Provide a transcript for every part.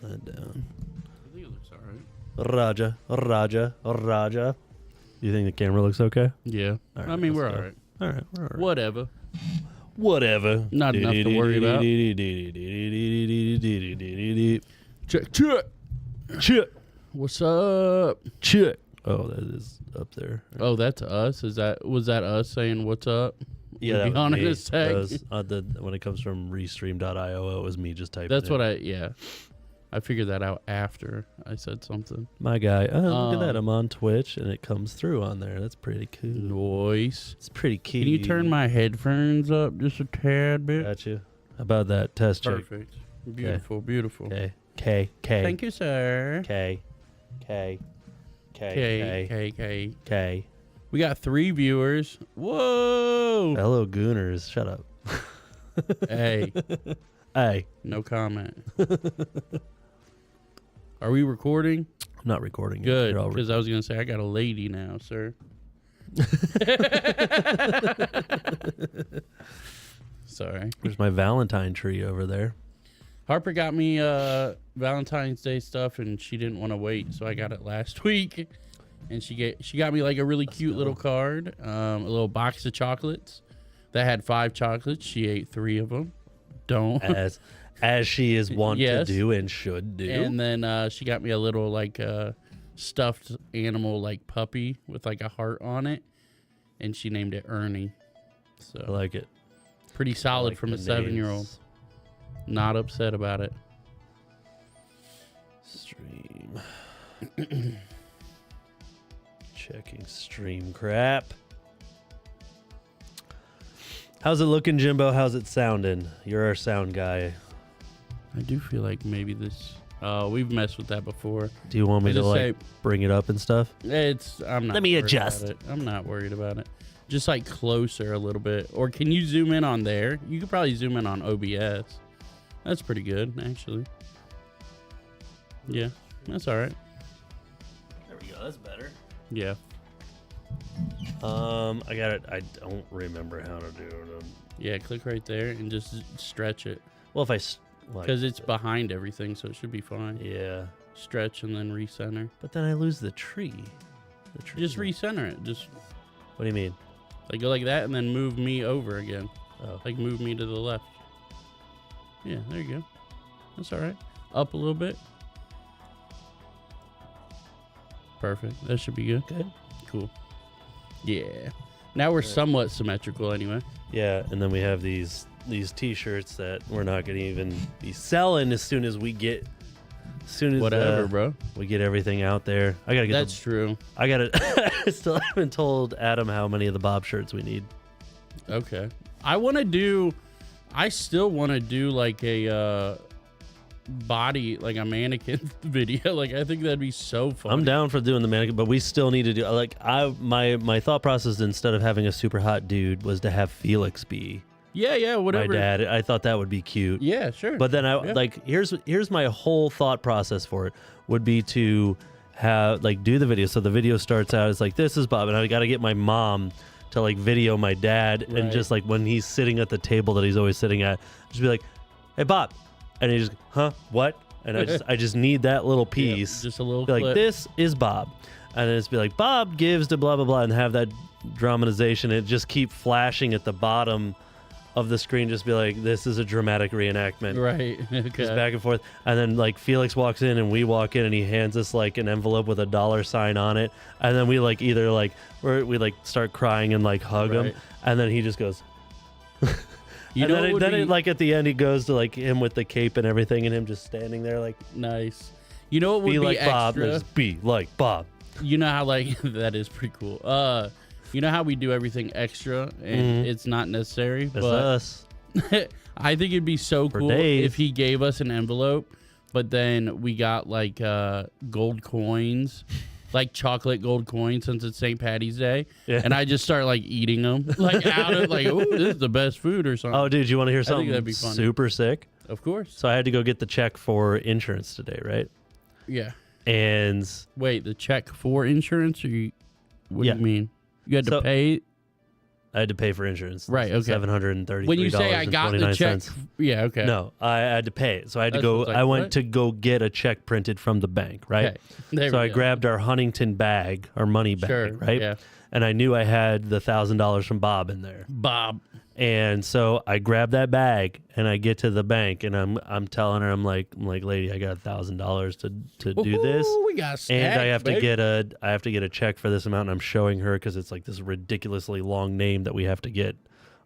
that down. I think it looks all right. Raja. You think the camera looks okay? Yeah. All right, I mean, we're let's all go. right. All right, we're all right. Whatever. Whatever. Not enough to worry about. Check. Check. What's up? Check. Oh, that is up there. Oh, that's us. Was that us saying what's up? Yeah, We'll that be on was in me. a sec. That was, when it comes from restream.io, it was me just typing. That's it. what I figured that out after I said something. My guy. Oh, look at that. I'm on Twitch and it comes through on there. That's pretty cool. Nice. It's pretty key. Can you turn my headphones up just a tad bit? Got you. How about that test check? Perfect. Beautiful, beautiful. Okay. K. Thank you, sir. K. K. We got 3 viewers. Whoa. Hello, Gooners. Shut up. Hey. Hey. No comment. Are we recording? I'm not recording. Good, You're all because I was going to say I got a lady now, sir. Sorry. There's my Valentine tree over there. Harper got me Valentine's Day stuff, and she didn't want to wait, so I got it last week. And she got me like a really cute little card, a little box of chocolates that had 5 chocolates. She ate 3 of them. Don't. As she is wont Yes. to do and should do. And then she got me a little like stuffed animal like puppy with like a heart on it, and she named it Ernie. I So like it. pretty I solid like from a the 7-year-old. names. Not upset about it. Stream. Checking stream crap. How's it looking, Jimbo? How's it sounding? You're our sound guy. I do feel like maybe this. We've messed with that before. Do you want me I to just like bring it up and stuff? I'm not. Let me worried adjust. about it. I'm not worried about it. Just like closer a little bit. Or can you zoom in on there? You could probably zoom in on OBS. That's pretty good, actually. Yeah, that's all right. There we go. That's better. Yeah. I got it. I don't remember how to do it. Yeah, click right there and just stretch it. Well, if I Because it's behind everything, so it should be fine. yeah, Stretch and then recenter. but then I lose the tree. Just recenter it. Just What do you mean? like go like that and then move me over again. Oh, Like move me to the left. Yeah, there you go. That's all right. Up a little bit. Perfect. That should be good. good. Cool. Yeah. Now we're somewhat symmetrical anyway. Yeah, and then we have these T-shirts that we're not going to even be selling as soon as we get. Whatever, bro. We get everything out there. I gotta get. That's true. I gotta. I still haven't told Adam how many of the Bob shirts we need. Okay. I still want to do like a body, like a mannequin video. Like I think that'd be so fun. I'm down for doing the mannequin, but we still need to do like my thought process instead of having a super hot dude was to have Felix be Yeah, whatever. my dad. I thought that would be cute. Yeah, sure. But then here's my whole thought process for it would be to have like do the video. So the video starts out it's like this is Bob, and I got to get my mom to like video my dad, and Right. just like when he's sitting at the table that he's always sitting at, just be like, "Hey Bob," and he just, "Huh? What?" And I just need that little piece. just a little Be like, clip. this is Bob, and then it's be like Bob gives to blah blah blah, and have that dramatization. And just keep flashing at the bottom of the screen, just be like, this is a dramatic reenactment. Right. Okay. Just back and forth. And then like Felix walks in and we walk in and he hands us like an envelope with a $sign on it. And then we like either like we like start crying and like hug him. Right. And then he just goes You and know then, what would be like at the end he goes to like him with the cape and everything and him just standing there like nice. You know what would be be like Bob. extra? Just be like Bob. You know how like that is pretty cool. You know how we do everything extra and it's not necessary, That's but us. I think it'd be so For cool Dave. if he gave us an envelope, but then we got like gold coins, like chocolate gold coins since it's St. Patty's Day, Yeah. and I just start like eating them, like out of like, oh, this is the best food or something. Oh dude, you want to hear something that'd be funny. super sick? Of course. So I had to go get the check for insurance today, right? Yeah. And Wait, the check for insurance, or what Yeah. do you mean? You had to So- pay? I had to pay for insurance. Right, okay. $733. When you say I got the check, yeah, okay. No, I had to pay it. So I had to That's go. like, I went what? to go get a check printed from the bank, right? Okay. There So we I go. grabbed our Huntington bag, our money bag, Sure, right? yeah. And I knew I had the $1,000 from Bob in there. Bob. And so I grab that bag and I get to the bank and I'm telling her, I'm like, lady, I got $1,000 to do this. Ooh, we got And I stacks, have baby. to get a check for this amount, and I'm showing her because it's like this ridiculously long name that we have to get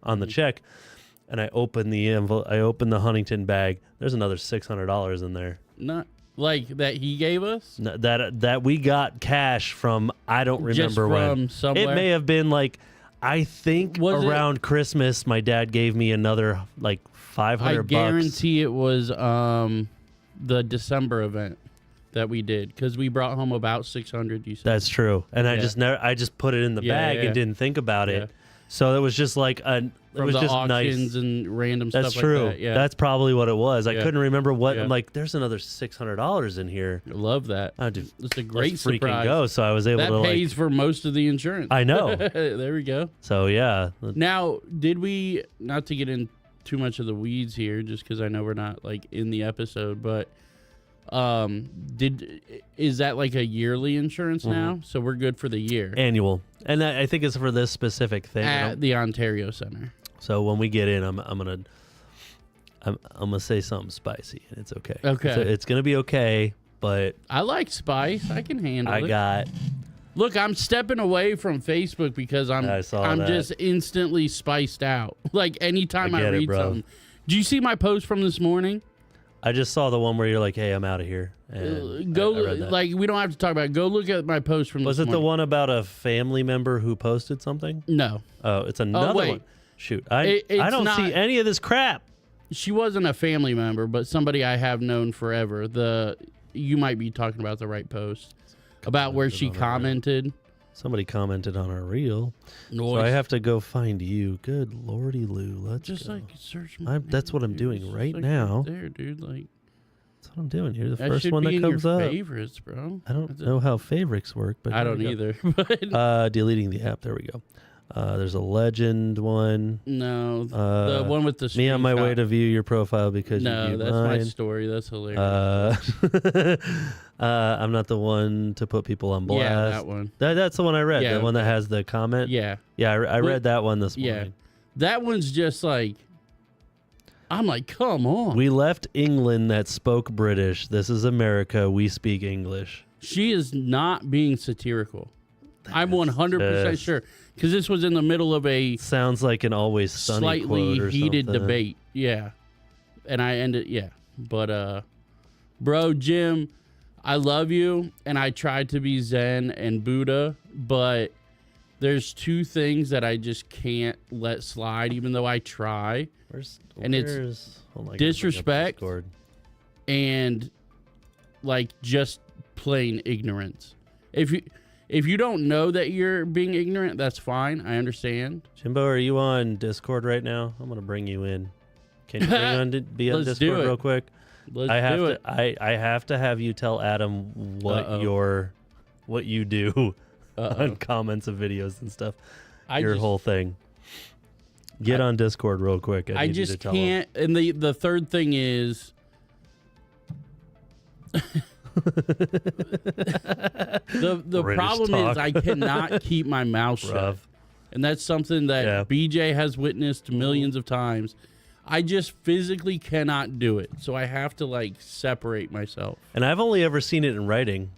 on the check. And I open the envelope, I open the Huntington bag. There's another $600 in there. Not like that he gave us. That we got cash from. I don't remember Just from when. somewhere? It may have been like, I think Was it- around Christmas. My dad gave me another like $500. I guarantee it was the December event that we did because we brought home about 600. You said That's true. And I Yeah. just put it in the Yeah, bag yeah. and didn't think about Yeah. it. So it was just like it from was the just auctions nice. and random That's stuff true. like that. Yeah, That's probably what it was. I Yeah. couldn't remember what. Yeah. I'm like, there's another $600 in here. I love that. Oh, dude, It's a great let's freaking surprise. go. So I was able That to pays for most of the insurance. I know. There we go. So yeah, Now, did we, not to get in too much of the weeds here, just because I know we're not like in the episode, but is that like a yearly insurance now? So we're good for the year annual, and I think it's for this specific thing. at the Ontario Center. So when we get in, I'm gonna say something spicy, and it's okay. Okay. It's gonna be okay. But I like spice. I can handle I it. got Look, I'm stepping away from Facebook because I saw I'm that. just instantly spiced out. Like anytime I I get it, read bro. something. Do you see my post from this morning? I just saw the one where you're like, "Hey, I'm out of here." And Go I read that. like we don't have to talk about it. Go look at my post from Was this it the morning. one about a family member who posted something? No. Oh, it's another wait. one. Shoot, I It's don't not- see any of this crap. She wasn't a family member, but somebody I have known forever. You might be talking about the right post about where she commented. Somebody commented on our reel, so I have to go find you. Good lordy, Lou. Let's just go. like search my that's what I'm dude. doing It's right like now. there, dude. Like That's what I'm doing. You're the that first should one be that in comes your up. favorites, bro. I don't know how favorites work, but I here don't we go. either. But Deleting the app. There we go. There's a legend one. no, the one with the Me on my way screenshot. to view your profile because you No, viewed that's my mine. story. That's hilarious. I'm not the one to put people on blast. Yeah, that one. That's the one I read. Yeah, The one that has the comment. Yeah, Yeah, I Well, read that one this yeah. morning. that one's just like. I'm like, come on. We left England that spoke British. This is America. We speak English. She is not being satirical. I'm 100% just- sure because this was in the middle of a Sounds like an Always Sunny slightly quote or heated something. debate. Yeah, and I ended. Yeah, but bro, Jim, I love you, and I tried to be Zen and Buddha, but there's two things that I just can't let slide, even though I try. And it's hold on, I gotta bring up disrespect. Discord. And like just plain ignorance. If you don't know that you're being ignorant, that's fine. I understand. Jimbo, are you on Discord right now? I'm gonna bring you in. Can you be on Let's do Discord it. real quick? Let's I have do to. it. I have to have you tell Adam what you do on comments of videos and stuff. Your whole thing. Get on Discord real quick. I need you to just tell him. can't. And the third thing is. the British problem talk. is I cannot keep my mouth shut. Rough. And that's something that Yeah. BJ has witnessed millions of times. I just physically cannot do it. So I have to like separate myself. And I've only ever seen it in writing.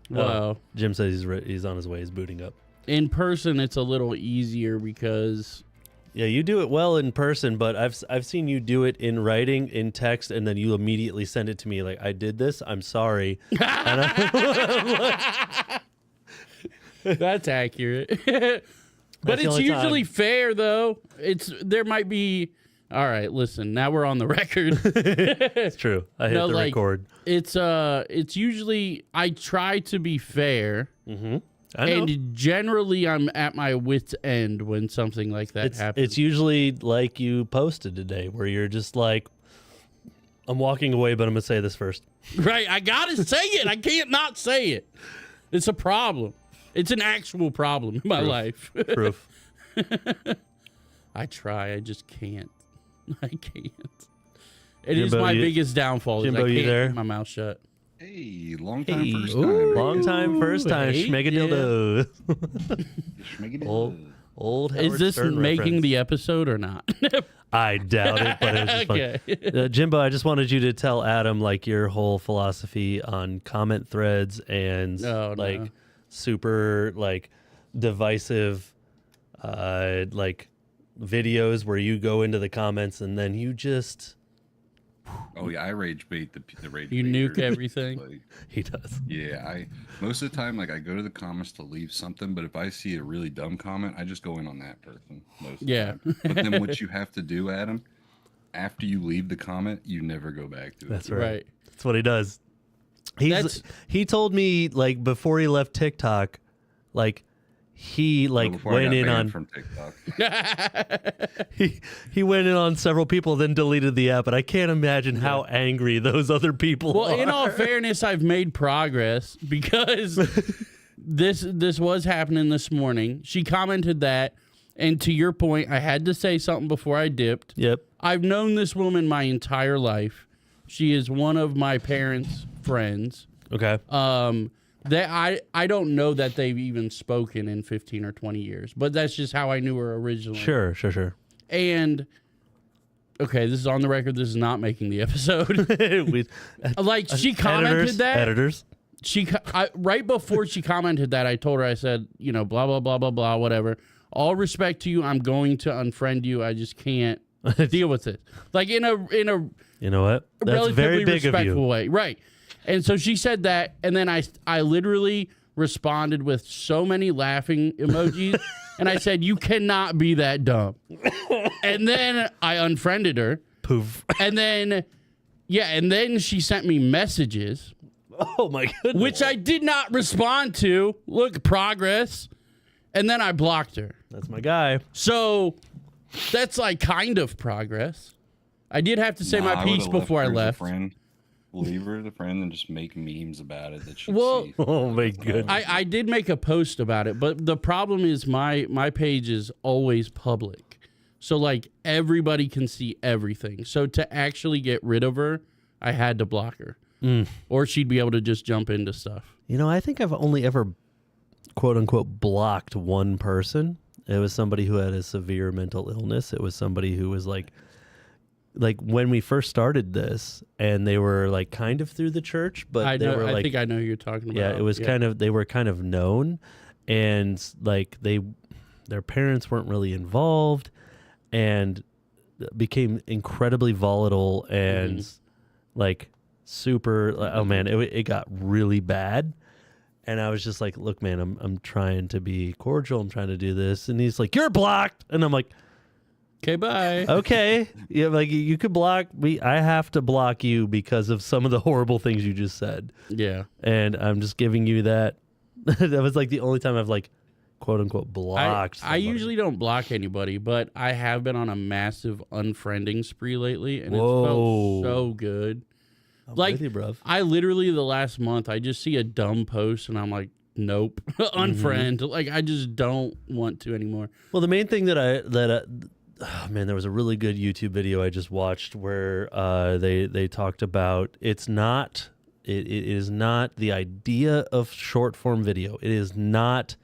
Well, Jim says he's on his way. He's booting up. in person it's a little easier because Yeah, you do it well in person, but I've seen you do it in writing, in text, and then you immediately send it to me like, I did this. I'm sorry. And that's accurate. But That's the it's only usually time. fair though. There might be. All right, listen. Now we're on the record. It's true. I hit No, the like, record. It's usually I try to be fair, I know. and generally I'm at my wit's end when something like that happens. It's usually like you posted today, where you're just like, I'm walking away, but I'm gonna say this first. Right, I gotta say it. I can't not say it. It's a problem. It's an actual problem in my life. Proof. I try. I just can't. I can't. It is Jimbo, my biggest downfall. Is Jimbo, I you can't there? keep my mouth shut. Hey, long time, Hey, first time. ooh. long time, first time. Hey, Schmegadildo. Old. Old Howard Is this Stern making reference. the episode or not? I doubt it, but it was just fun. Jimbo, I just wanted you to tell Adam like your whole philosophy on comment threads and like no. super like divisive like videos where you go into the comments and then you just Oh yeah, I rage bait the rage. You baiter. nuke everything. Like, he does. yeah, I most of the time like I go to the comments to leave something, but if I see a really dumb comment, I just go in on that person. Most of the Yeah. time. But then what you have to do, Adam, after you leave the comment, you never go back to it. That's right. Right. That's what he does. He told me like before he left TikTok, like he Well, like before I went got in banned on from TikTok. he went in on several people, then deleted the app. And I can't imagine how angry those other people Well, are. in all fairness, I've made progress because this was happening this morning. She commented that, and to your point, I had to say something before I dipped. Yep. I've known this woman my entire life. She is one of my parents' friends. Okay. That I don't know that they've even spoken in 15 or 20 years, but that's just how I knew her originally. Sure. And okay, this is on the record. This is not making the episode. We, Like she commented that. Editors. Right before she commented that, I told her, I said, you know, blah blah blah blah blah, whatever. All respect to you, I'm going to unfriend you. I just can't deal with it. Like in a You know what? That's relatively very big of respectful you. way, right? And so she said that, and then I literally responded with so many laughing emojis, and I said, "You cannot be that dumb." And then I unfriended her, Poof. and then she sent me messages, Oh my goodness. which I did not respond to. Look, progress. And then I blocked her. That's my guy. So that's like kind of progress. I did have to say Nah, my I piece would've before I her as a left. friend. Leave her as a friend and just make memes about it that she Well, see. Oh my goodness. I did make a post about it, but the problem is my page is always public. So like everybody can see everything. So to actually get rid of her, I had to block her. Or she'd be able to just jump into stuff. You know, I think I've only ever quote unquote blocked one person. It was somebody who had a severe mental illness. It was somebody who was like when we first started this, and they were like kind of through the church, but I they know. were I like, think I know who you're talking about. yeah, it was kind of, they were kind of known, and like their parents weren't really involved, and became incredibly volatile and like super. Oh man, it got really bad. And I was just like, look, man, I'm trying to be cordial. I'm trying to do this. And he's like, you're blocked. And I'm like, Okay, bye. okay. Yeah, like you could block me. I have to block you because of some of the horrible things you just said. Yeah. And I'm just giving you that. That was like the only time I've like, quote unquote, blocked. I usually don't block anybody, but I have been on a massive unfriending spree lately, and Whoa. it's felt so good. I'm like, with you, bruv. I literally, the last month, I just see a dumb post, and I'm like, nope, unfriend. Like, I just don't want to anymore. Well, the main thing oh man, there was a really good YouTube video I just watched where they talked about it is not the idea of short form video. It is not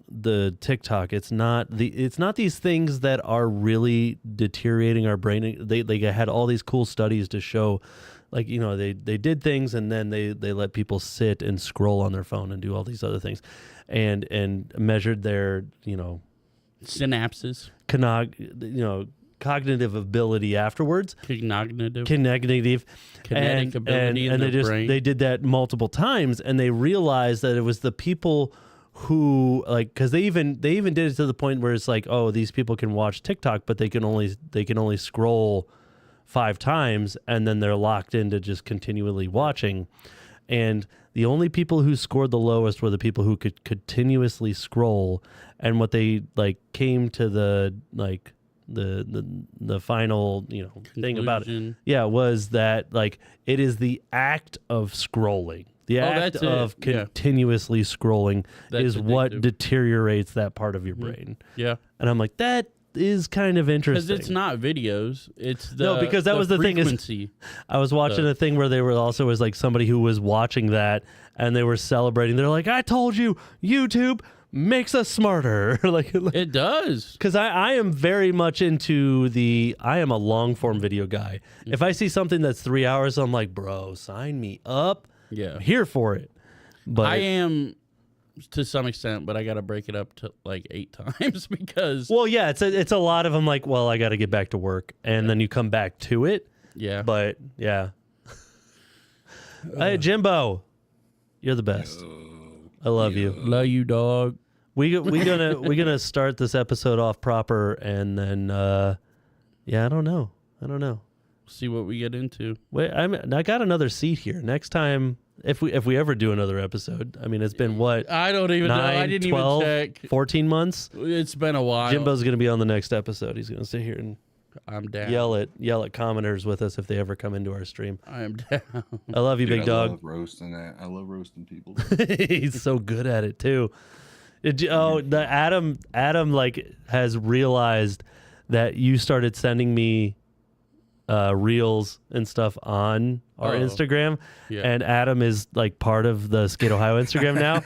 the TikTok. It's not these things that are really deteriorating our brain. They had all these cool studies to show, like, you know, they did things and then they let people sit and scroll on their phone and do all these other things, and measured their, you know, Synapses. Cognitive ability afterwards. Cognitive. Kinetic ability in their brain. They did that multiple times, and they realized that it was the people who, like, because they even did it to the point where it's like, oh, these people can watch TikTok, but they can only scroll 5 times, and then they're locked into just continually watching. And the only people who scored the lowest were the people who could continuously scroll. And what they like came to the like the final, you know, thing about it, Conclusion. yeah, was that like it is the act of scrolling. The Oh, act that's it. of Yeah. continuously scrolling That's is what addictive. deteriorates that part of your brain. Yeah. And I'm like, that is kind of Because interesting. it's not videos. It's the No, because that was the thing is- frequency. I was watching a thing where they were also was like somebody who was watching that and they were celebrating. They're like, I told you, YouTube makes us smarter. like, It does. because I am very much into I am a long form video guy. If I see something that's 3 hours, I'm like, bro, sign me up. Yeah. I'm here for it. But I am to some extent, but I got to break it up to like 8 times because well, yeah, it's a lot of them. Like, well, I got to get back to work, and then you come back to it. yeah. But yeah, hey Jimbo, you're the best. I love you. Love you, dog. We gonna start this episode off proper, and then yeah, I don't know. See what we get into. Wait, I got another seat here. Next time, if we ever do another episode, I mean, it's been what I don't even know. I 9, didn't 12, even check. 14 months. It's been a while. Jimbo's gonna be on the next episode. He's gonna sit here and I'm down. yell at commenters with us if they ever come into our stream. I am down. I love you, Dude, big I dog. love roasting that. I love roasting people. He's so good at it too. The Adam like has realized that you started sending me reels and stuff on our Oh. Instagram, Yeah. and Adam is like part of the Skate Ohio Instagram now,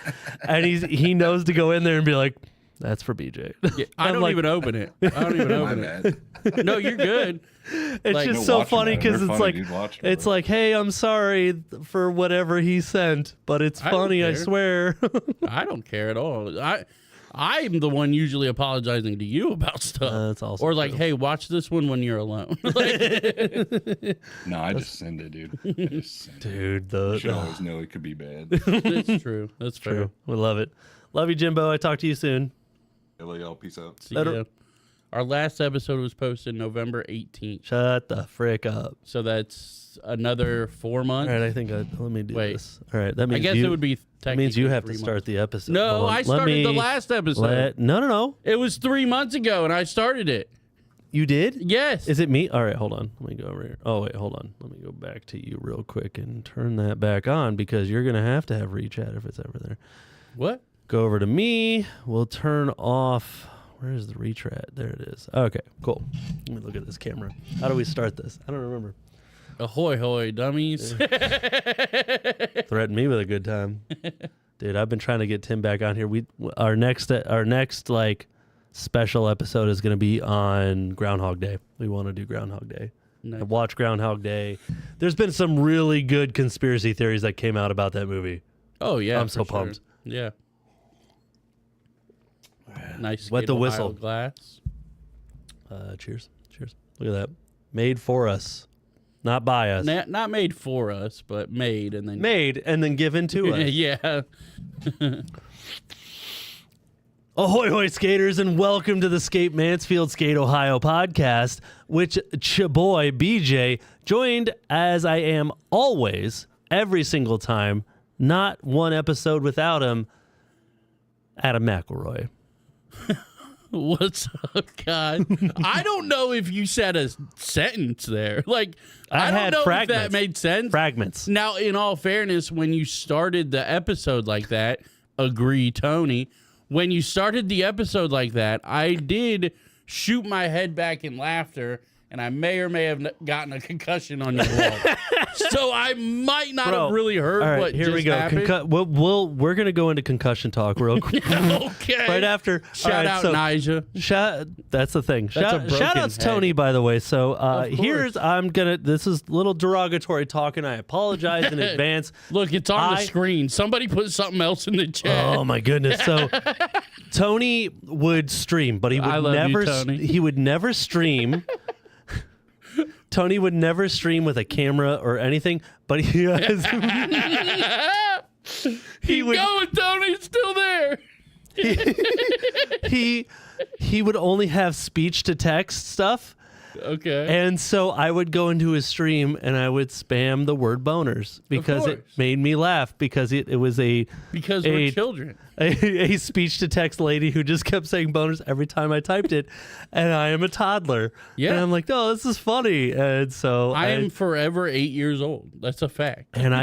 and he knows to go in there and be like, "That's for BJ." Yeah, I I'm don't like- even open it. I don't even My open it. bad. No, you're good. It's Like- just No, so watch 'em, funny man. because They're it's funny, like dude. Watch 'em, it's bro. like, hey, I'm sorry for whatever he sent, but it's I don't funny, I care. swear. I don't care at all. I'm the one usually apologizing to you about stuff. That's also or like, true. hey, watch this one when you're alone. Like, No, I just send it, dude. I just send it. Dude, You should always know it could be bad. that's true. That's fair. true. We love it. Love you, Jimbo. I talk to you soon. Hello, y'all. Peace out. See Better- ya. Our last episode was posted November 18th. Shut the frick up. So that's another 4 All months. right, I think let me do Wait. this. All right, that means I guess you, it would be that means you technically have to 3 start months. the episode. No, Hold on. I Let started the me- last episode. No. It was 3 months ago, and I started it. You did? Yes. Is it me? All right, hold on. Let me go over here. Oh, wait, hold on. Let me go back to you real quick and turn that back on because you're going to have reach chat if it's ever there. What? Go over to me. We'll turn off. Where's the retrat? There it is. Okay, cool. Let me look at this camera. How do we start this? I don't remember. Ahoy, hoy, dummies. Threaten me with a good time. Dude, I've been trying to get Tim back on here. Our next like special episode is going to be on Groundhog Day. We want to do Groundhog Day. Nice. I watched Groundhog Day. There's been some really good conspiracy theories that came out about that movie. Oh, yeah. I'm for so sure. pumped. Yeah. Nice. Wet Skate the Ohio whistle. glass. Cheers. Look at that. Made for us, not by us. Not made for us, but made and then Made and then given to us. yeah. Ahoy, hoy, skaters, and welcome to the Skate Mansfield Skate Ohio podcast, which boy BJ joined as I am always, every single time, not one episode without him, Adam McElroy. What's up, God? I don't know if you said a sentence there. Like I don't had know fragments. if that made sense. Fragments. Now, in all fairness, when you started the episode like that, agree, Tony. When you started the episode like that, I did shoot my head back in laughter, and I may or may have gotten a concussion on your wall. So I might not Bro, have really heard all right, what here just we go. happened. We're gonna go into concussion talk real quick. Okay. Right after. Shout all right, out, so- Nija. That's the thing. That's a Shout broken outs head. Tony, by the way. So Of here's course. this is a little derogatory talking. I apologize in advance. Look, it's on the I- screen. Somebody put something else in the chat. Oh my goodness. So Tony would stream, but he I would love you, never Tony. he would never stream. Tony would never stream with a camera or anything, but he has, Keep would- going, Tony. It's still there. he would only have speech to text stuff, Okay. And so I would go into his stream and I would spam the word boners because it course. made me laugh because it was Because we're a- children. a speech to text lady who just kept saying boners every time I typed it, and I am a toddler. Yeah. And I'm like, oh, this is funny. And so I am forever 8 years old. That's a fact. and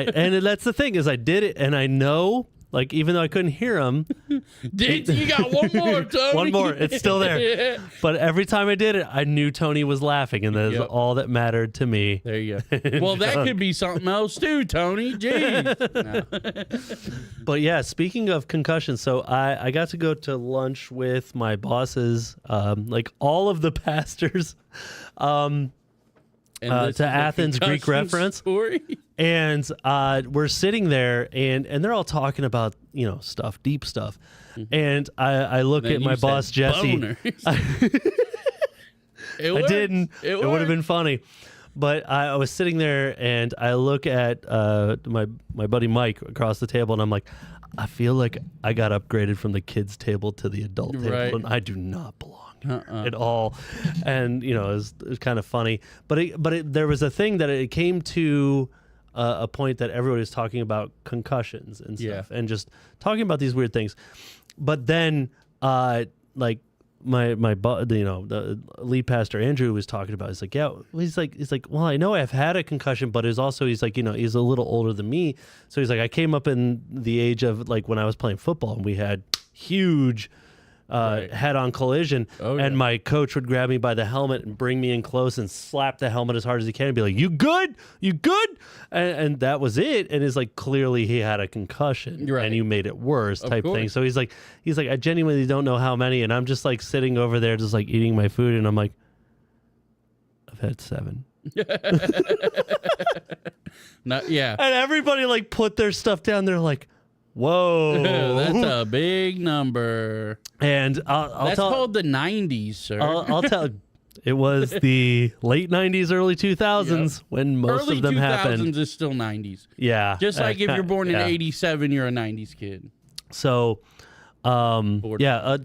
that's the thing is I did it, and I know, like, even though I couldn't hear him, You got one more, Tony. One more. It's still there. Yeah. but every time I did it, I knew Tony was laughing, and that is Yep. all that mattered to me. There you go. Well, that could be something else too, Tony. Jeez. No. But yeah, speaking of concussions, so I got to go to lunch with my bosses, like all of the pastors, And this to is the Athens Greek concussion reference. story. and we're sitting there, and they're all talking about stuff, deep stuff, and I look Then at you my said boss Jesse. boners. It I works. didn't. It It would have been works. funny. But I was sitting there and I look at my buddy Mike across the table, and I'm like, I feel like I got upgraded from the kids table to the adult table, Right. and I do not belong Uh-uh. at all. And it was kind of funny. But there was a thing that it came to a point that everybody was talking about concussions and stuff, Yeah. and just talking about these weird things. But then like the lead pastor Andrew was talking about. He's like, yeah. He's like, well, I know I've had a concussion, but it's also he's like, he's a little older than me, so he's like, I came up in the age of like when I was playing football, and we had huge Right. head-on collision, Oh, and yeah. my coach would grab me by the helmet and bring me in close and slap the helmet as hard as he can and be like, "You good? You good?" And that was it. And it's like clearly he had a concussion, Right. and you made it worse, Of type thing. course. So he's like, I genuinely don't know how many, and I'm just like sitting over there, just like eating my food, and I'm like, I've had 7. Yeah. And everybody like put their stuff down. They're like, whoa. That's a big number. And I'll That's tell. called the 90s, sir. I'll tell. It was the late 90s, early 2000s when most Early of them 2000s happened. is still 90s. Yeah. Just like if you're born in yeah. 87, you're a 90s kid. So, yeah,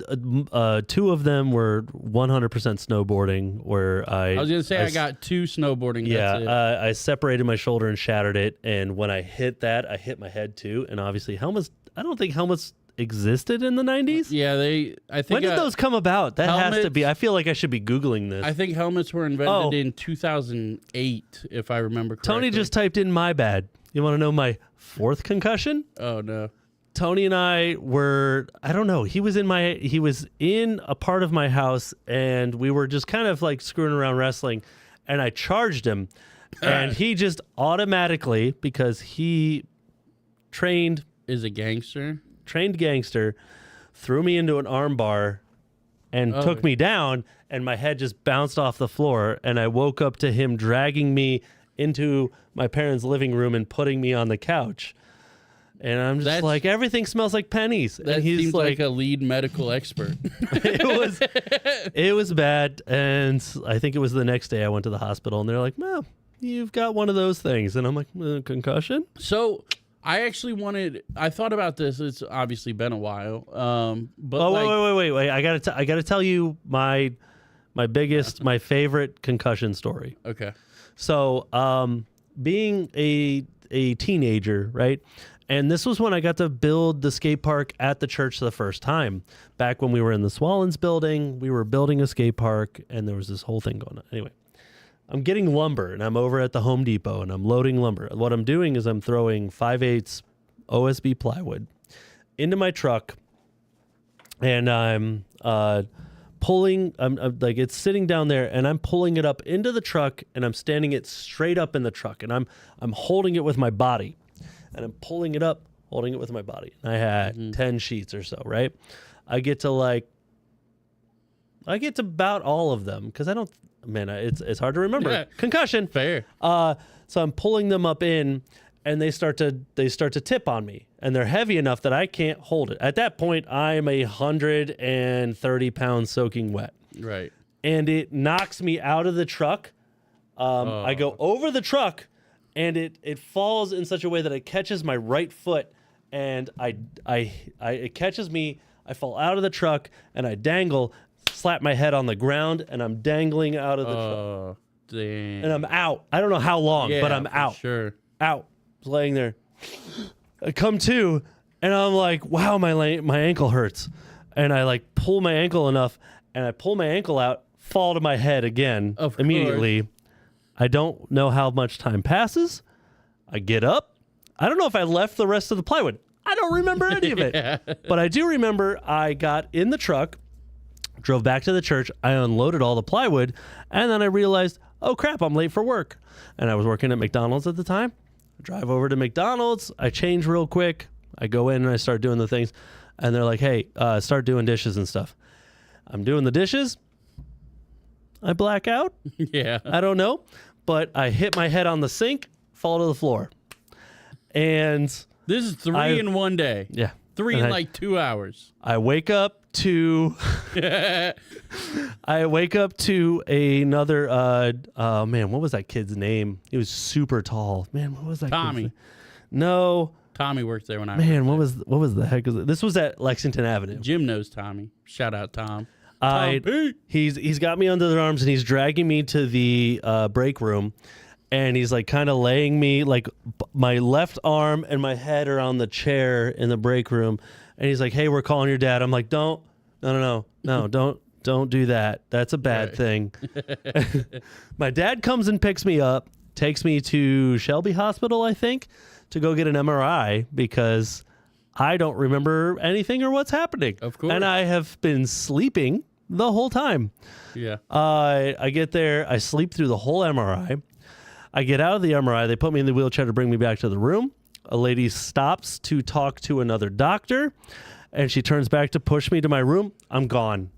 2 of them were 100% snowboarding, where I was going to say I s- got 2 snowboarding. Yeah, That's it. I separated my shoulder and shattered it, and when I hit that, I hit my head too. And obviously, helmets. I don't think helmets existed in the 90s. Yeah, I think When did those come about? That has to helmets- be. I feel like I should be googling this. I think helmets were invented Oh. in 2008, if I remember correctly. Tony just typed in "my bad." You want to know my 4th concussion? Oh no. Tony and I were, I don't know, he was in a part of my house, and we were just kind of like screwing around wrestling, and I charged him, and he just automatically, because he trained Is a gangster. gangster, threw me into an arm bar and Oh. took me down, and my head just bounced off the floor, and I woke up to him dragging me into my parents' living room and putting me on the couch. And I'm just That's- like, everything smells like pennies. That and he's seems like a lead medical expert. it was bad. And I think it was the next day I went to the hospital, and they're like, well, you've got one of those things. And I'm like, concussion? So I thought about this. It's obviously been a while. But Oh, like, wait. I gotta tell you my my favorite concussion story. okay. So, being a teenager, right? And this was when I got to build the skate park at the church the first time. Back when we were in the Swallens building, we were building a skate park, and there was this whole thing going on. Anyway, I'm getting lumber, and I'm over at the Home Depot, and I'm loading lumber. What I'm doing is I'm throwing 5/8 OSB plywood into my truck, and I'm pulling. I'm like, it's sitting down there, and I'm pulling it up into the truck, and I'm standing it straight up in the truck, and I'm holding it with my body, and I'm pulling it up, holding it with my body. And I had 10 sheets or so, right? I get to about all of them, because I don't. Man, it's hard to remember. Yeah. Concussion. Fair. So I'm pulling them up in, and they start to tip on me, and they're heavy enough that I can't hold it. At that point, I'm 130 pounds soaking wet, Right. and it knocks me out of the truck. I go over the truck, and it falls in such a way that it catches my right foot, and it catches me. I fall out of the truck, and I dangle, slap my head on the ground, and I'm dangling out of the truck. Oh, damn. And I'm out. I don't know how long, yeah, but I'm for out. Sure. Out. Just laying there. I come to, and I'm like, wow, my ankle hurts. And I like pull my ankle enough, and I pull my ankle out, fall to my head again Of immediately. I don't know how much time passes. I get up. I don't know if I left the rest of the plywood. I don't remember any of it. Yeah. But I do remember I got in the truck, drove back to the church. I unloaded all the plywood, and then I realized, oh crap, I'm late for work. And I was working at McDonald's at the time. I drive over to McDonald's. I change real quick. I go in and I start doing the things. And they're like, hey, start doing dishes and stuff. I'm doing the dishes. I black out. Yeah. I don't know. But I hit my head on the sink, fall to the floor. And This is 3 in one day. yeah. 3 And in I- like 2 hours. I wake up to another oh man, what was that kid's name? He was super tall. Man, what was that? Tommy. Kid's name? No. Tommy worked there when I Man, what was the heck? This was at Lexington Avenue. Jim knows Tommy. Shout out Tom. He's got me under the arms and he's dragging me to the break room, and he's like kind of laying me like my left arm and my head are on the chair in the break room, and he's like, "Hey, we're calling your dad." I'm like, "No, don't do that. That's a bad Right. thing." My dad comes and picks me up, takes me to Shelby Hospital, I think, to go get an MRI because I don't remember anything or what's happening. Of course. And I have been sleeping the whole time. Yeah. I get there. I sleep through the whole MRI. I get out of the MRI. They put me in the wheelchair to bring me back to the room. A lady stops to talk to another doctor, and she turns back to push me to my room. I'm gone.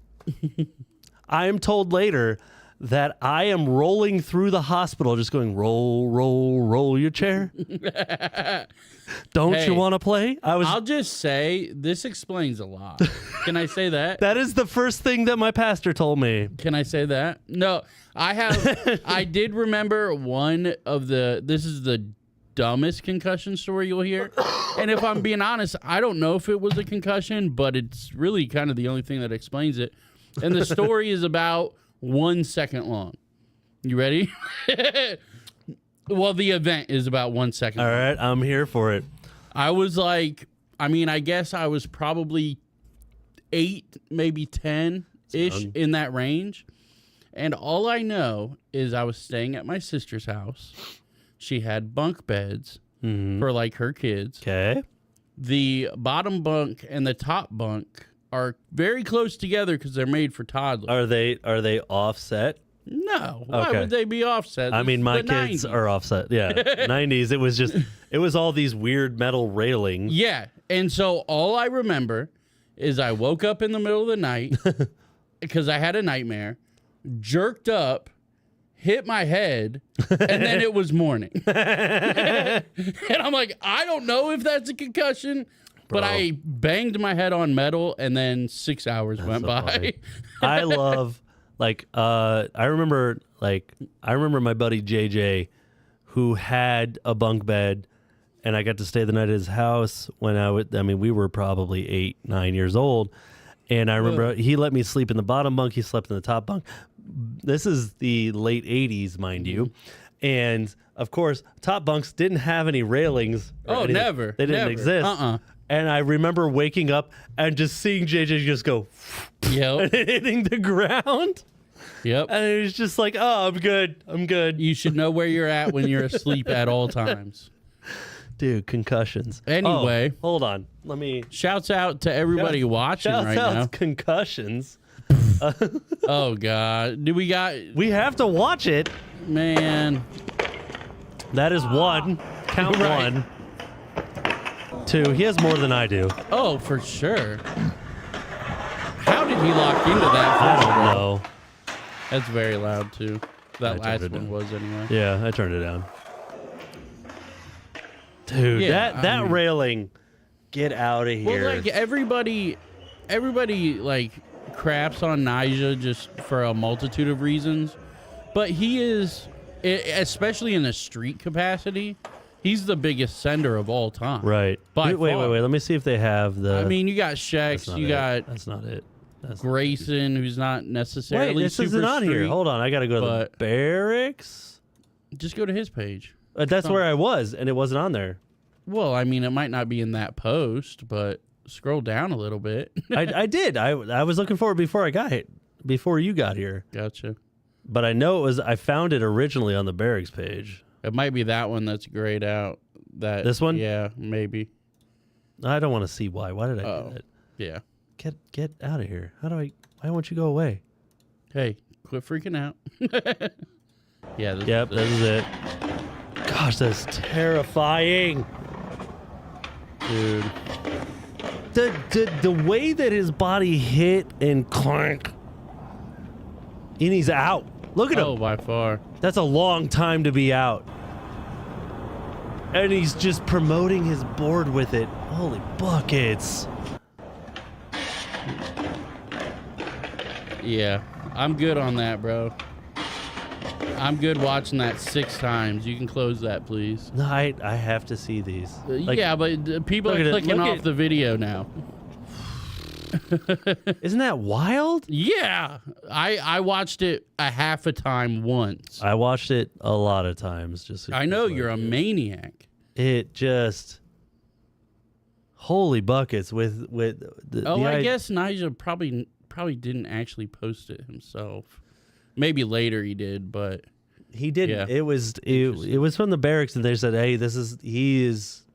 I am told later that I am rolling through the hospital, just going, roll, roll, roll your chair. Don't Hey, you want to play? I'll just say this explains a lot. Can I say that? That is the first thing that my pastor told me. Can I say that? No, I did remember this is the dumbest concussion story you'll hear. And if I'm being honest, I don't know if it was a concussion, but it's really kind of the only thing that explains it. And the story is about 1 second long. You ready? Well, the event is about 1 second All long. right, I'm here for it. I was like, I guess I was probably 8, maybe 10-ish Young. in that range. And all I know is I was staying at my sister's house. She had bunk beds for like her kids. Okay. The bottom bunk and the top bunk are very close together because they're made for toddlers. Are they offset? No, why Okay. would they be offset? I This mean, is my the kids 90s. are offset. Yeah, 90s. It was all these weird metal railings. Yeah. And so all I remember is I woke up in the middle of the night because I had a nightmare, jerked up, hit my head, and then it was morning. And I'm like, I don't know if that's a concussion, but Bro. I banged my head on metal and then 6 hours went so by. funny. I love I remember my buddy JJ who had a bunk bed, and I got to stay the night at his house when we were probably 8, 9 years old. And I remember he let me sleep in the bottom bunk. He slept in the top bunk. This is the late 80s, mind you. And of course, top bunks didn't have any railings. or Oh, anything. never. They didn't Never. exist. And I remember waking up and just seeing JJ just go Yep. hitting the ground. Yep. And it was just like, oh, I'm good. I'm good. You should know where you're at when you're asleep at all times. Dude, concussions. Anyway. Oh, hold on. Let me. Shouts out to everybody watching Shouts right out now. concussions. Oh, God. We have to watch it. Man. That is one. Count Right. 1. 2. He has more than I do. Oh, for sure. How did he lock into that? I first don't one? know. That's very loud, too. That turned last it one down. was, anyway. Yeah, I turned it down. Dude, Yeah, that I mean- railing. Get out of here. Well, like, everybody, like, craps on Nyjah just for a multitude of reasons. But he is, especially in a street capacity, he's the biggest sender of all time. Right. By Wait. far. Let me see if they have the. I mean, you got That's Shex, not you it. got That's not it. That's Grayson, who's not necessarily Wait, this super isn't on here. street. Hold on, I gotta go to the but- barracks. Just go to his page. That's where I was, and it wasn't on there. Well, I mean, it might not be in that post, but scroll down a little bit. I did. I was looking for it before before you got here. Gotcha. But I know it was. I found it originally on the barracks page. It might be that one that's grayed out. This one? Yeah, maybe. I don't want to see why. Why did I do Oh. that? Yeah. Get out of here. Why won't you go away? Hey, quit freaking out. Yeah. Yep, this is it. Gosh, that's terrifying. Dude. The way that his body hit and clank, and he's out. Look at Oh, him. by far. That's a long time to be out. And he's just promoting his board with it. Holy buckets. Yeah. I'm good on that, bro. I'm good watching that 6 times. You can close that, please. No, I have to see these. Like, yeah, but people look are at it, clicking look off at- the video now. Isn't that wild? Yeah. I watched it a half a time once. I watched it a lot of times. Just I know you're a maniac. It just holy buckets with the. Oh, the I i- guess Nigel probably didn't actually post it himself. Maybe later he did, but he didn't. Yeah. It was from the barracks, and they said, "Hey, he is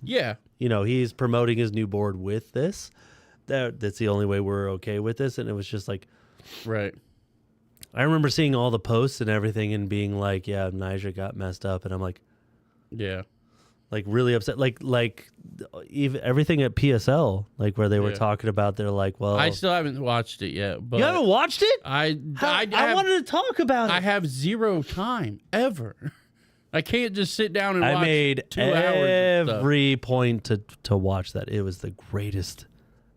yeah. he's promoting his new board with this. That's the only way we're okay with this." And it was just like, Right. I remember seeing all the posts and everything, and being like, "Yeah, Nigel got messed up," and I'm like Yeah. really upset, like even everything at PSL, like where they were Yeah. talking about, they're like, "Well, I still haven't watched it yet, but you haven't watched it? I I wanted to talk about it. I have zero time ever. I can't just sit down and I watch made 2 hours of stuff. every point to watch that. It was the greatest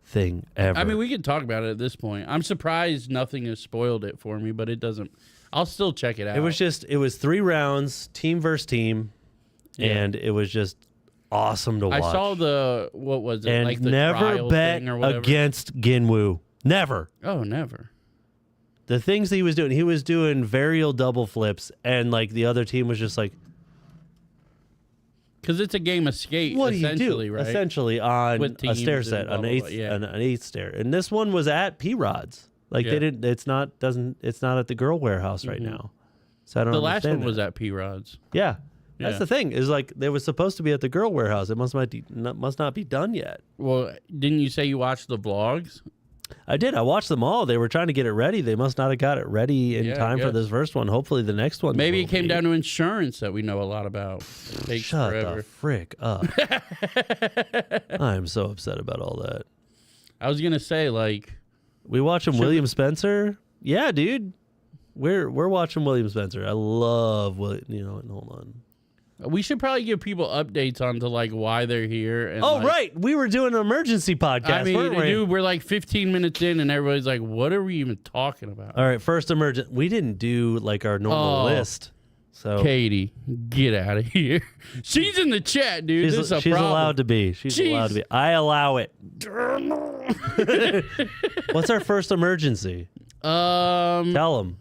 thing ever. I mean, we can talk about it at this point. I'm surprised nothing has spoiled it for me, but it doesn't. I'll still check it out. it was 3 rounds, team versus team, Yeah. and it was just awesome to watch. I saw what was it? and like the never trial bet thing or whatever. against Ginwoo. Never. Oh, never. The things that he was doing varial double flips, and like the other team was just like, Because it's a game of skate. what do you essentially, do? right? Essentially on With a teams stair and set, blah, an blah, eighth, blah, yeah. an eighth stair, and this one was at P Rods. Like Yeah. they didn't. It's not at the girl warehouse right now. So I don't. The last one understand was that. at P Rods. Yeah, that's Yeah. the thing. Is like they was supposed to be at the girl warehouse. It must not be done yet. Well, didn't you say you watched the vlogs? I did. I watched them all. They were trying to get it ready. They must not have got it ready in Yeah, I time for guess. this first one. Hopefully, the next one. Maybe will it came be. down to insurance that we know a lot about. It takes Shut forever. the frick up! I'm so upset about all that. I was gonna say, like, We watching William Spencer? Yeah, dude. We're watching William Spencer. I love William. Hold on. we should probably give people updates on to like why they're here. And, Oh, like, right. We were doing an emergency podcast. I mean, weren't we? dude, we're like 15 minutes in, and everybody's like, "What are we even talking about?" All right, first emergent. We didn't do like our normal Oh. list. So Katie, get out of here. She's in the chat, dude. This is a she's problem. allowed to be. She's allowed to be. I allow it. What's our first emergency? Winter Tell them.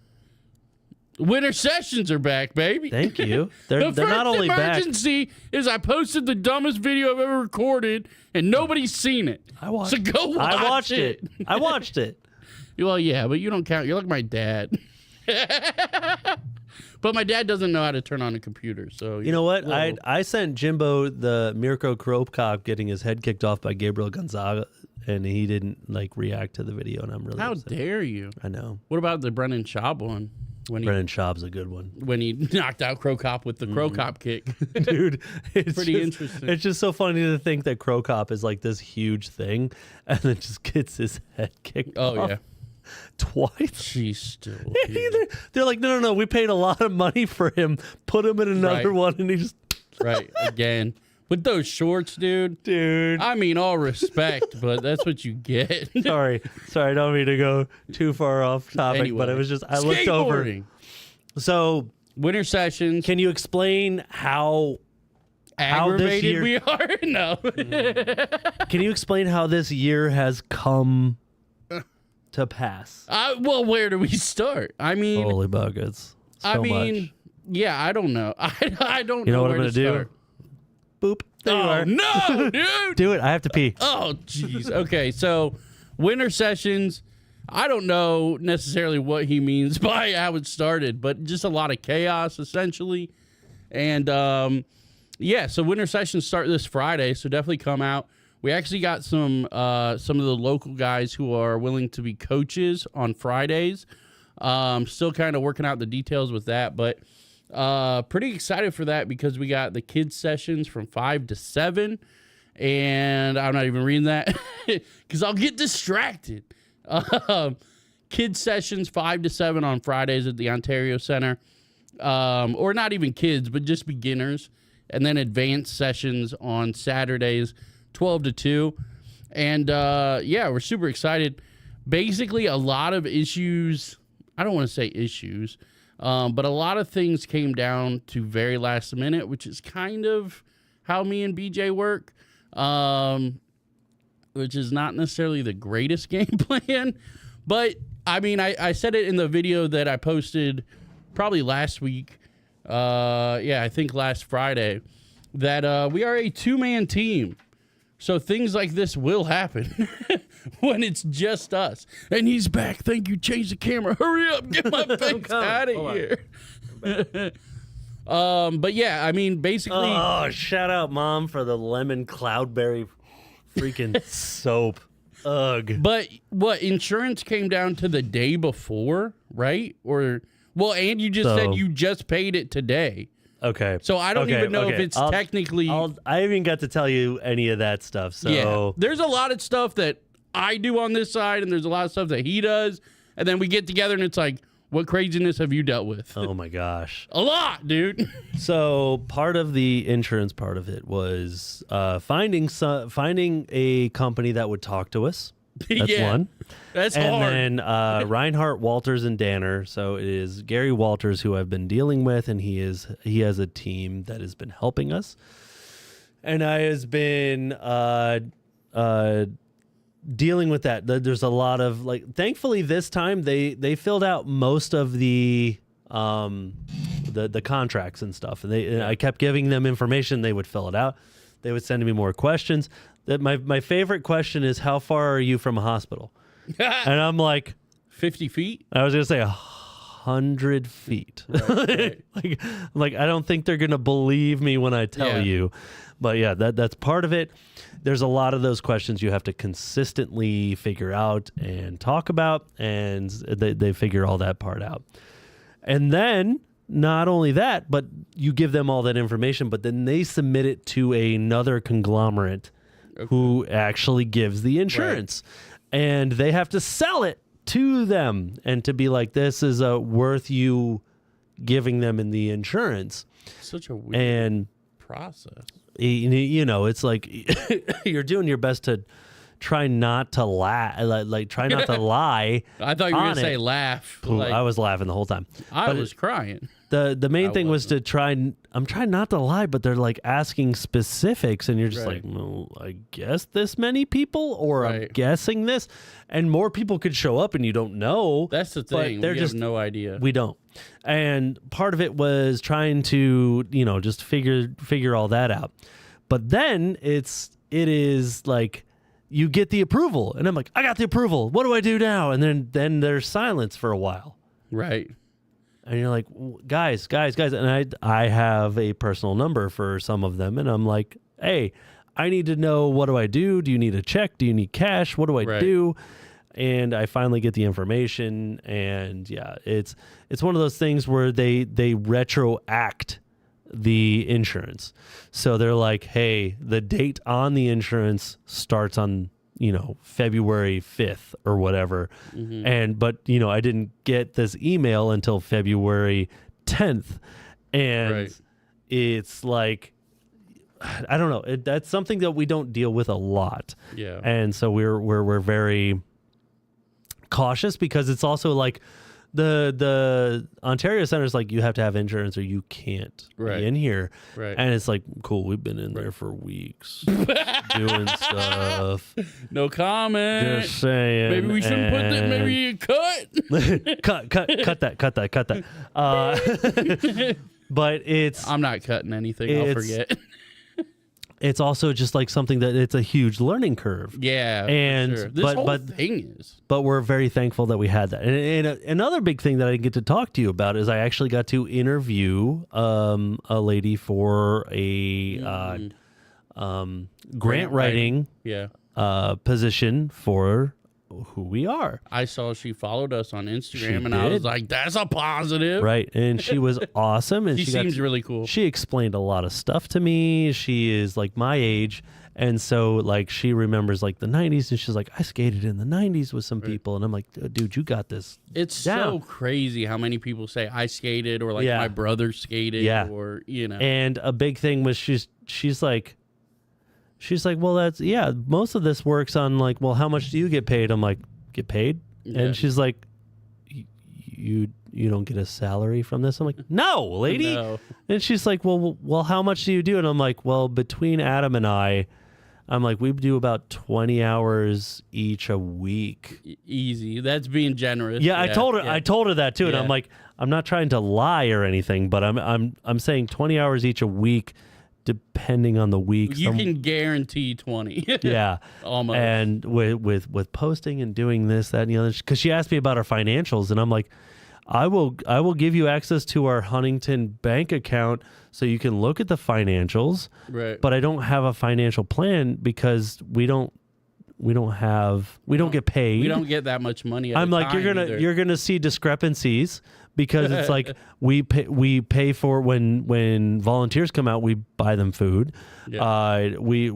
sessions are back, baby. Thank you. They're The first not only back. emergency is I posted the dumbest video I've ever recorded, and nobody's seen it. I watched. So go watch I watched it. I watched it. Well, yeah, but you don't count. You're like my dad. But my dad doesn't know how to turn on a computer, so You know what? Whoa. I sent Jimbo the Mirko Krop getting his head kicked off by Gabriel Gonzaga, and he didn't like react to the video, and I'm really How upset. dare you? I know. What about the Brennan Schaub one when he Brennan Schaub's a good one. when he knocked out Crow Cop with the Crow Cop kick? Dude, it's Pretty just, interesting. It's just so funny to think that Crow Cop is like this huge thing, and then just gets his head kicked Oh off yeah, twice. she's still. They're like, no, we paid a lot of money for him. Put him in another Right. one, and he just, Right again with those shorts, dude. dude. I mean, all respect, but that's what you get. Sorry, I don't mean to go too far off topic, Anyway, but it was just I looked over. skateboarding. So, Winter sessions. can you explain how this Aggravated year- we are. No. Can you explain how this year has come to pass. Well, where do we start? I mean, Holy buckets. So I mean, much. yeah, I don't know. I don't You know know what where I'm going to to do? start. Boop. There you Oh, are. no, dude. Do it. I have to pee. Oh, jeez. Okay, so winter sessions. I don't know necessarily what he means by how it started, but just a lot of chaos essentially. And yeah, so winter sessions start this Friday, so definitely come out. We actually got some of the local guys who are willing to be coaches on Fridays. Still kind of working out the details with that, but pretty excited for that because we got the kids sessions from 5 to 7. And I'm not even reading that because I'll get distracted. Kids sessions 5 to 7 on Fridays at the Ontario Center, or not even kids, but just beginners, and then advanced sessions on Saturdays 12 to 2. And yeah, we're super excited. Basically, a lot of issues. I don't want to say issues, but a lot of things came down to very last minute, which is kind of how me and BJ work. Which is not necessarily the greatest game plan. But, I mean, I said it in the video that I posted probably last week. Yeah, I think last Friday. That we are a two-man team. So things like this will happen when it's just us. And he's back. Thank you. Change the camera. Hurry up. Get my face out of here. But, yeah, I mean, basically. Oh, shout out, Mom, for the lemon cloudberry freaking soap. Ugh. But what, insurance came down to the day before, right? Or, well, and you just said you just paid it today. Okay. So I don't even know if it's technically. I haven't got to tell you any of that stuff. So Yeah. There's a lot of stuff that I do on this side, and there's a lot of stuff that he does. And then we get together, and it's like, what craziness have you dealt with? Oh my gosh. A lot, dude. So part of the insurance part of it was finding a company that would talk to us. That's Yeah. one. That's And hard. then Reinhardt, Walters, and Danner. So it is Gary Walters who I've been dealing with, and he has a team that has been helping us. And I has been dealing with that. There's a lot of thankfully this time they filled out most of the contracts and stuff, and I kept giving them information. They would fill it out. They would send me more questions. That my favorite question is, how far are you from a hospital? And I'm like, 50 feet? I was gonna say 100 feet. Right. like I don't think they're gonna believe me when I tell you. But yeah, that's part of it. There's a lot of those questions you have to consistently figure out and talk about, and they figure all that part out. And then not only that, but you give them all that information, but then they submit it to another conglomerate who actually gives the insurance. Right. And they have to sell it to them and to be like, this is worth you giving them in the insurance. Such a weird and process. You know, it's like you're doing your best to try not to lie, try not to lie. I thought you were going to say laugh. I was laughing the whole time. I was crying. The main thing was to I'm trying not to lie, but they're like asking specifics, and you're just like, well, I guess this many people, or I'm guessing this, and more people could show up and you don't know. That's the thing. We have no idea. We don't. And part of it was trying to, just figure all that out. But then it is like, you get the approval, and I'm like, I got the approval. What do I do now? And then there's silence for a while. Right. And you're like, guys. And I have a personal number for some of them. And I'm like, hey, I need to know, what do I do? Do you need a check? Do you need cash? What do I do? And I finally get the information. And yeah, it's one of those things where they retroact the insurance. So they're like, hey, the date on the insurance starts on February 5th or whatever. Mm-hmm. But I didn't get this email until February 10th. And it's like, I don't know. That's something that we don't deal with a lot. Yeah. And so we're very cautious, because it's also like, the Ontario Center is like, you have to have insurance or you can't Right. be in here. Right. And it's like, cool, we've been in there for weeks doing stuff. No comment. Just saying. Maybe we shouldn't put that. Maybe you cut. cut that. But it's I'm not cutting anything. I'll It's- forget. it's also just like something that it's a huge learning curve. Yeah. for And- sure. This but- whole but- thing is. But we're very thankful that we had that. And another big thing that I get to talk to you about is I actually got to interview a lady for a grant writing Yeah. position for Who We Are. I saw she followed us on Instagram, She and I was did. like, "That's a positive." Right. And she was awesome. And She got seems to- really cool. She explained a lot of stuff to me. She is like my age. And so like she remembers like the 90s and she's like, I skated in the 90s with some people. And I'm like, dude, you got this. It's down. so crazy how many people say I skated or like Yeah. my brother skated Yeah. or you know. And a big thing was she's like, well, that's, yeah, most of this works on like, well, how much do you get paid? I'm like, get paid? Yeah. And she's like, you don't get a salary from this? I'm like, no, lady. No. And she's like, well, how much do you do? And I'm like, well, between Adam and I'm like, we do about 20 hours each a week. Easy. That's being generous. Yeah, I told her that too. And Yeah. I'm like, I'm not trying to lie or anything, but I'm saying 20 hours each a week, depending on the week. You can guarantee 20. Yeah. Almost. And with posting and doing this, that, and the other, because she asked me about our financials, and I'm like, I will give you access to our Huntington bank account so you can look at the financials. Right. But I don't have a financial plan because we don't get paid. We don't get that much money. At I'm a like, time either. you're gonna see discrepancies because it's like we pay for when volunteers come out, we buy them food. Yeah. We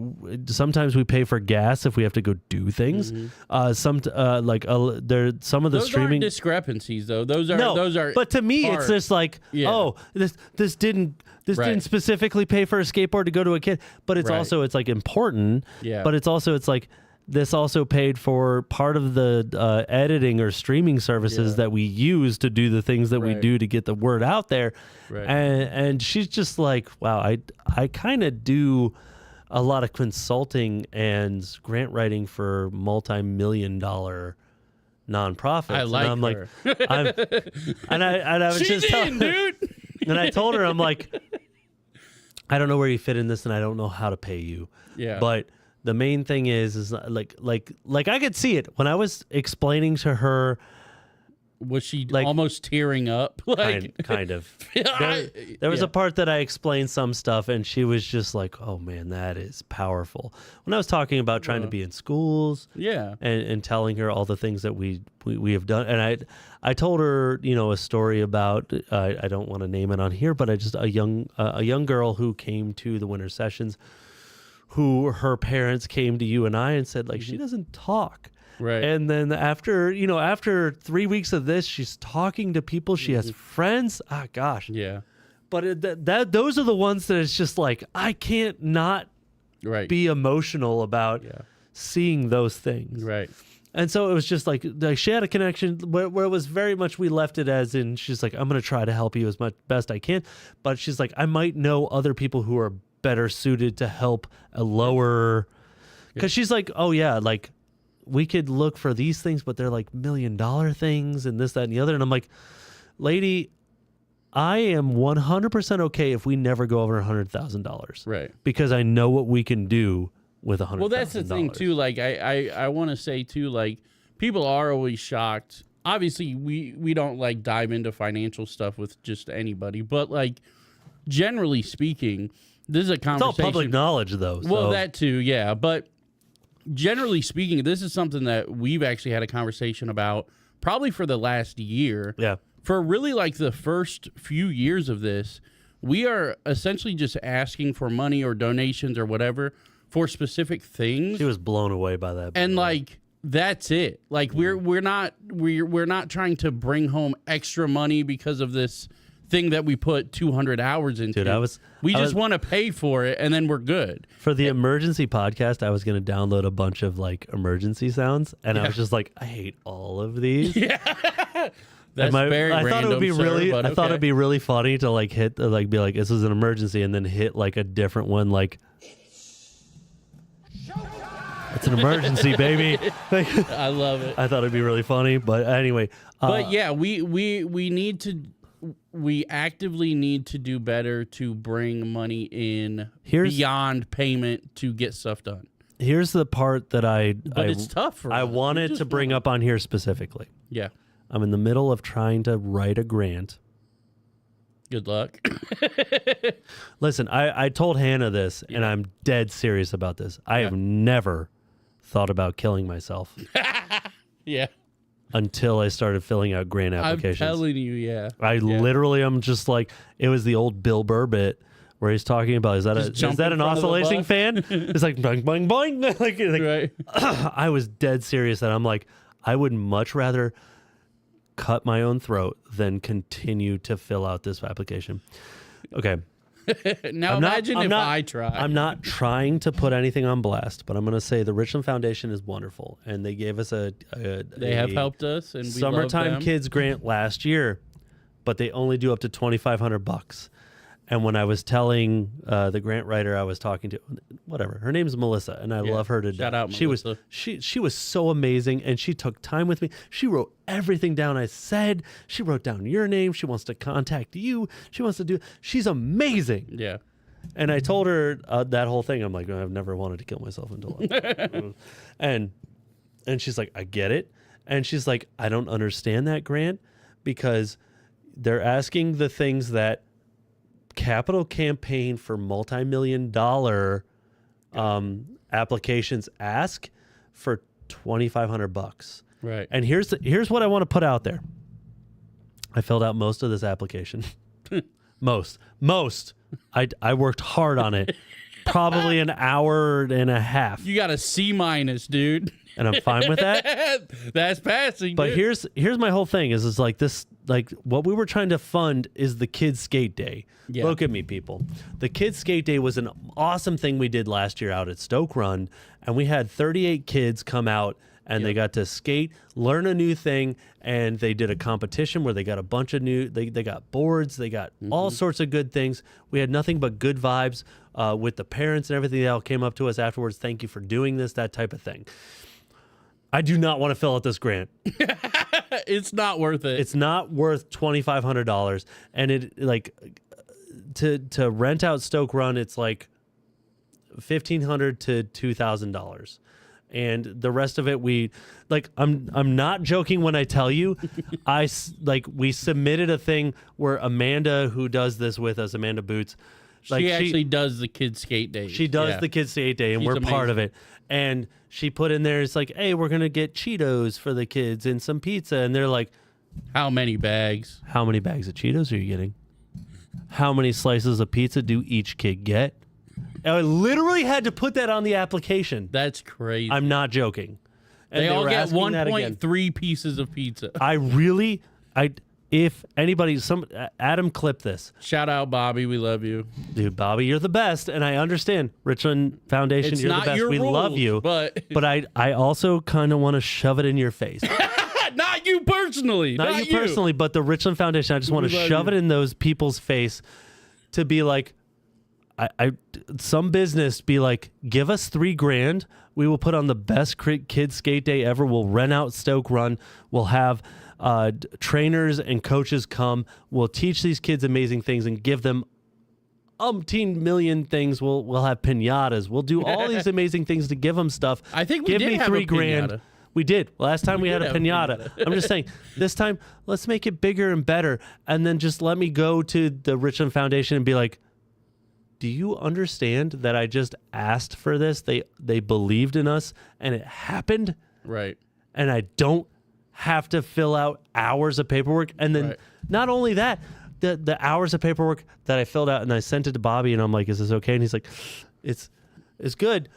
sometimes we pay for gas if we have to go do things. There some of the Those aren't streaming discrepancies though. Those are. but to me, part. it's just like, Yeah. oh, this didn't Right. specifically pay for a skateboard to go to a kid, but it's Right. also it's like important. Yeah. But it's also it's like this also paid for part of the editing or streaming services Yeah. that we use to do the things that we Right. do to get the word out there. Right. And she's just like, wow, I kind of do a lot of consulting and grant writing for multi-million-dollar nonprofits. I like and I'm her. like, I was She's just telling in, dude. and I told her, I'm like, I don't know where you fit in this, and I don't know how to pay you. Yeah. But the main thing is like I could see it when I was explaining to her. Was she like- almost tearing up? Like, Kind of. There was yeah. a part that I explained some stuff, and she was just like, "Oh man, that is powerful." When I was talking about trying to be in schools, Yeah. and telling her all the things that we have done, and I told her, a story about I don't want to name it on here, but a young girl who came to the winter sessions, who her parents came to you and I and said like she doesn't talk. Right. And then after 3 weeks of this, she's talking to people. She has friends. Ah, gosh. Yeah. But those are the ones that it's just like I can't not Right. be emotional about Yeah. seeing those things. Right. And so it was just like she had a connection where it was very much we left it as in she's like, I'm going to try to help you as much best I can. But she's like, I might know other people who are better suited to help a lower. Because she's like, oh, yeah, like we could look for these things, but they're like $1 million things and this, that, and the other. And I'm like, lady, I am 100% okay if we never go over $100,000. Right. Because I know what we can do with $100,000. Well, that's the thing too. Like I want to say too, like people are always shocked. Obviously, we don't like dive into financial stuff with just anybody, but like generally speaking, this is a It's all conversation. public knowledge, though. Well, so. that too, yeah. But generally speaking, this is something that we've actually had a conversation about probably for the last year. Yeah. For really like the first few years of this, we are essentially just asking for money or donations or whatever for specific things. She was blown away by that. And like that's it. Like we're not trying to bring home extra money because of this thing that we put 200 hours into. Dude, we just want to pay for it and then we're good. for the emergency podcast, I was going to download a bunch of like emergency sounds, and I was just like, I hate all of these. That's very I thought it would be random, sir, really. but I thought okay. it'd be really funny to like hit, like be like, this is an emergency, and then hit like a different one, like it's an emergency, baby. Like, I love it. I thought it'd be really funny, but anyway. But yeah, we need to. We actively need to do better to bring money in beyond payment to get stuff done. Here's the part that But it's tough for I us. wanted to bring up on here specifically. Yeah. I'm in the middle of trying to write a grant. Good luck. Listen, I told Hannah this, and I'm dead serious about this. I have never thought about killing myself Yeah. until I started filling out grant applications. I'm telling you, yeah. I literally am just like, it was the old Bill Burr bit where he's talking about, is that jump in an front of the oscillating bus? fan? It's like boing boing boing. like, Right. I was dead serious that I'm like, I would much rather cut my own throat than continue to fill out this application. Okay. Now imagine if I try. I'm not trying to put anything on blast, but I'm going to say the Richland Foundation is wonderful, and they gave us They have helped us, and we summertime love them. kids grant last year, but they only do up to $2,500. And when I was telling the grant writer I was talking to, whatever, her name's Melissa, and I love her to death. Shout out, She was Melissa. she was so amazing, and she took time with me. She wrote everything down I said. She wrote down your name. She wants to contact you. She wants to do. She's amazing. Yeah. And I told her that whole thing. I'm like, I've never wanted to kill myself until and she's like, I get it. And she's like, I don't understand that grant because they're asking the things that capital campaign for multi-million-dollar applications ask for $2,500. Right. And here's what I want to put out there. I filled out most of this application. most. I worked hard on it. Probably an hour and a half. You got a C-, dude. And I'm fine with that. That's passing. But dude. here's my whole thing is like this, like what we were trying to fund is the Kids Skate Day. Yeah. Look at me, people. The Kids Skate Day was an awesome thing we did last year out at Stoke Run, and we had 38 kids come out and they got to skate, learn a new thing, and they did a competition where they got a bunch of new, they got boards, they got all sorts of good things. We had nothing but good vibes with the parents and everything. They all came up to us afterwards. Thank you for doing this, that type of thing. I do not want to fill out this grant. It's not worth it. It's not worth $2,500, and it like to rent out Stoke Run. It's like $1,500 to $2,000, and the rest of it we like. I'm not joking when I tell you, we submitted a thing where Amanda, who does this with us, Amanda Boots, she actually does the Kids Skate Day. She does the Kids Skate Day, and She's we're part of amazing. it. And she put in there, it's like, hey, we're going to get Cheetos for the kids and some pizza. And they're like, How many bags? how many bags of Cheetos are you getting? How many slices of pizza do each kid get? And I literally had to put that on the application. That's crazy. I'm not joking. And they all were get asking that again. 1.3 pieces of pizza. If anybody, Adam clipped this. Shout out, Bobby. We love you. Dude, Bobby, you're the best. And I understand. Richland Foundation, It's you're the not best. your We love rules, you. but- I also kind of want to shove it in your face. Not you personally. Not you personally, but the Richland Foundation. I just want to love shove you. it in those people's face to be like, some business be like, give us $3,000. We will put on the best Kids Skate Day ever. We'll rent out Stoke Run. We'll have trainers and coaches come. We'll teach these kids amazing things and give them umpteen million things. We'll have piñatas. We'll do all these amazing things to give them stuff. I think we give did me have a $3,000. piñata. We did. Last time we had a did have a piñata. I'm just saying, this time, let's make it bigger and better. And then just let me go to the Richland Foundation and be like, do you understand that I just asked for this? They believed in us and it happened. Right. And I don't have to fill out hours of paperwork. And then not only that, the hours of paperwork that I filled out and I sent it to Bobby and I'm like, is this okay? And he's like, it's good.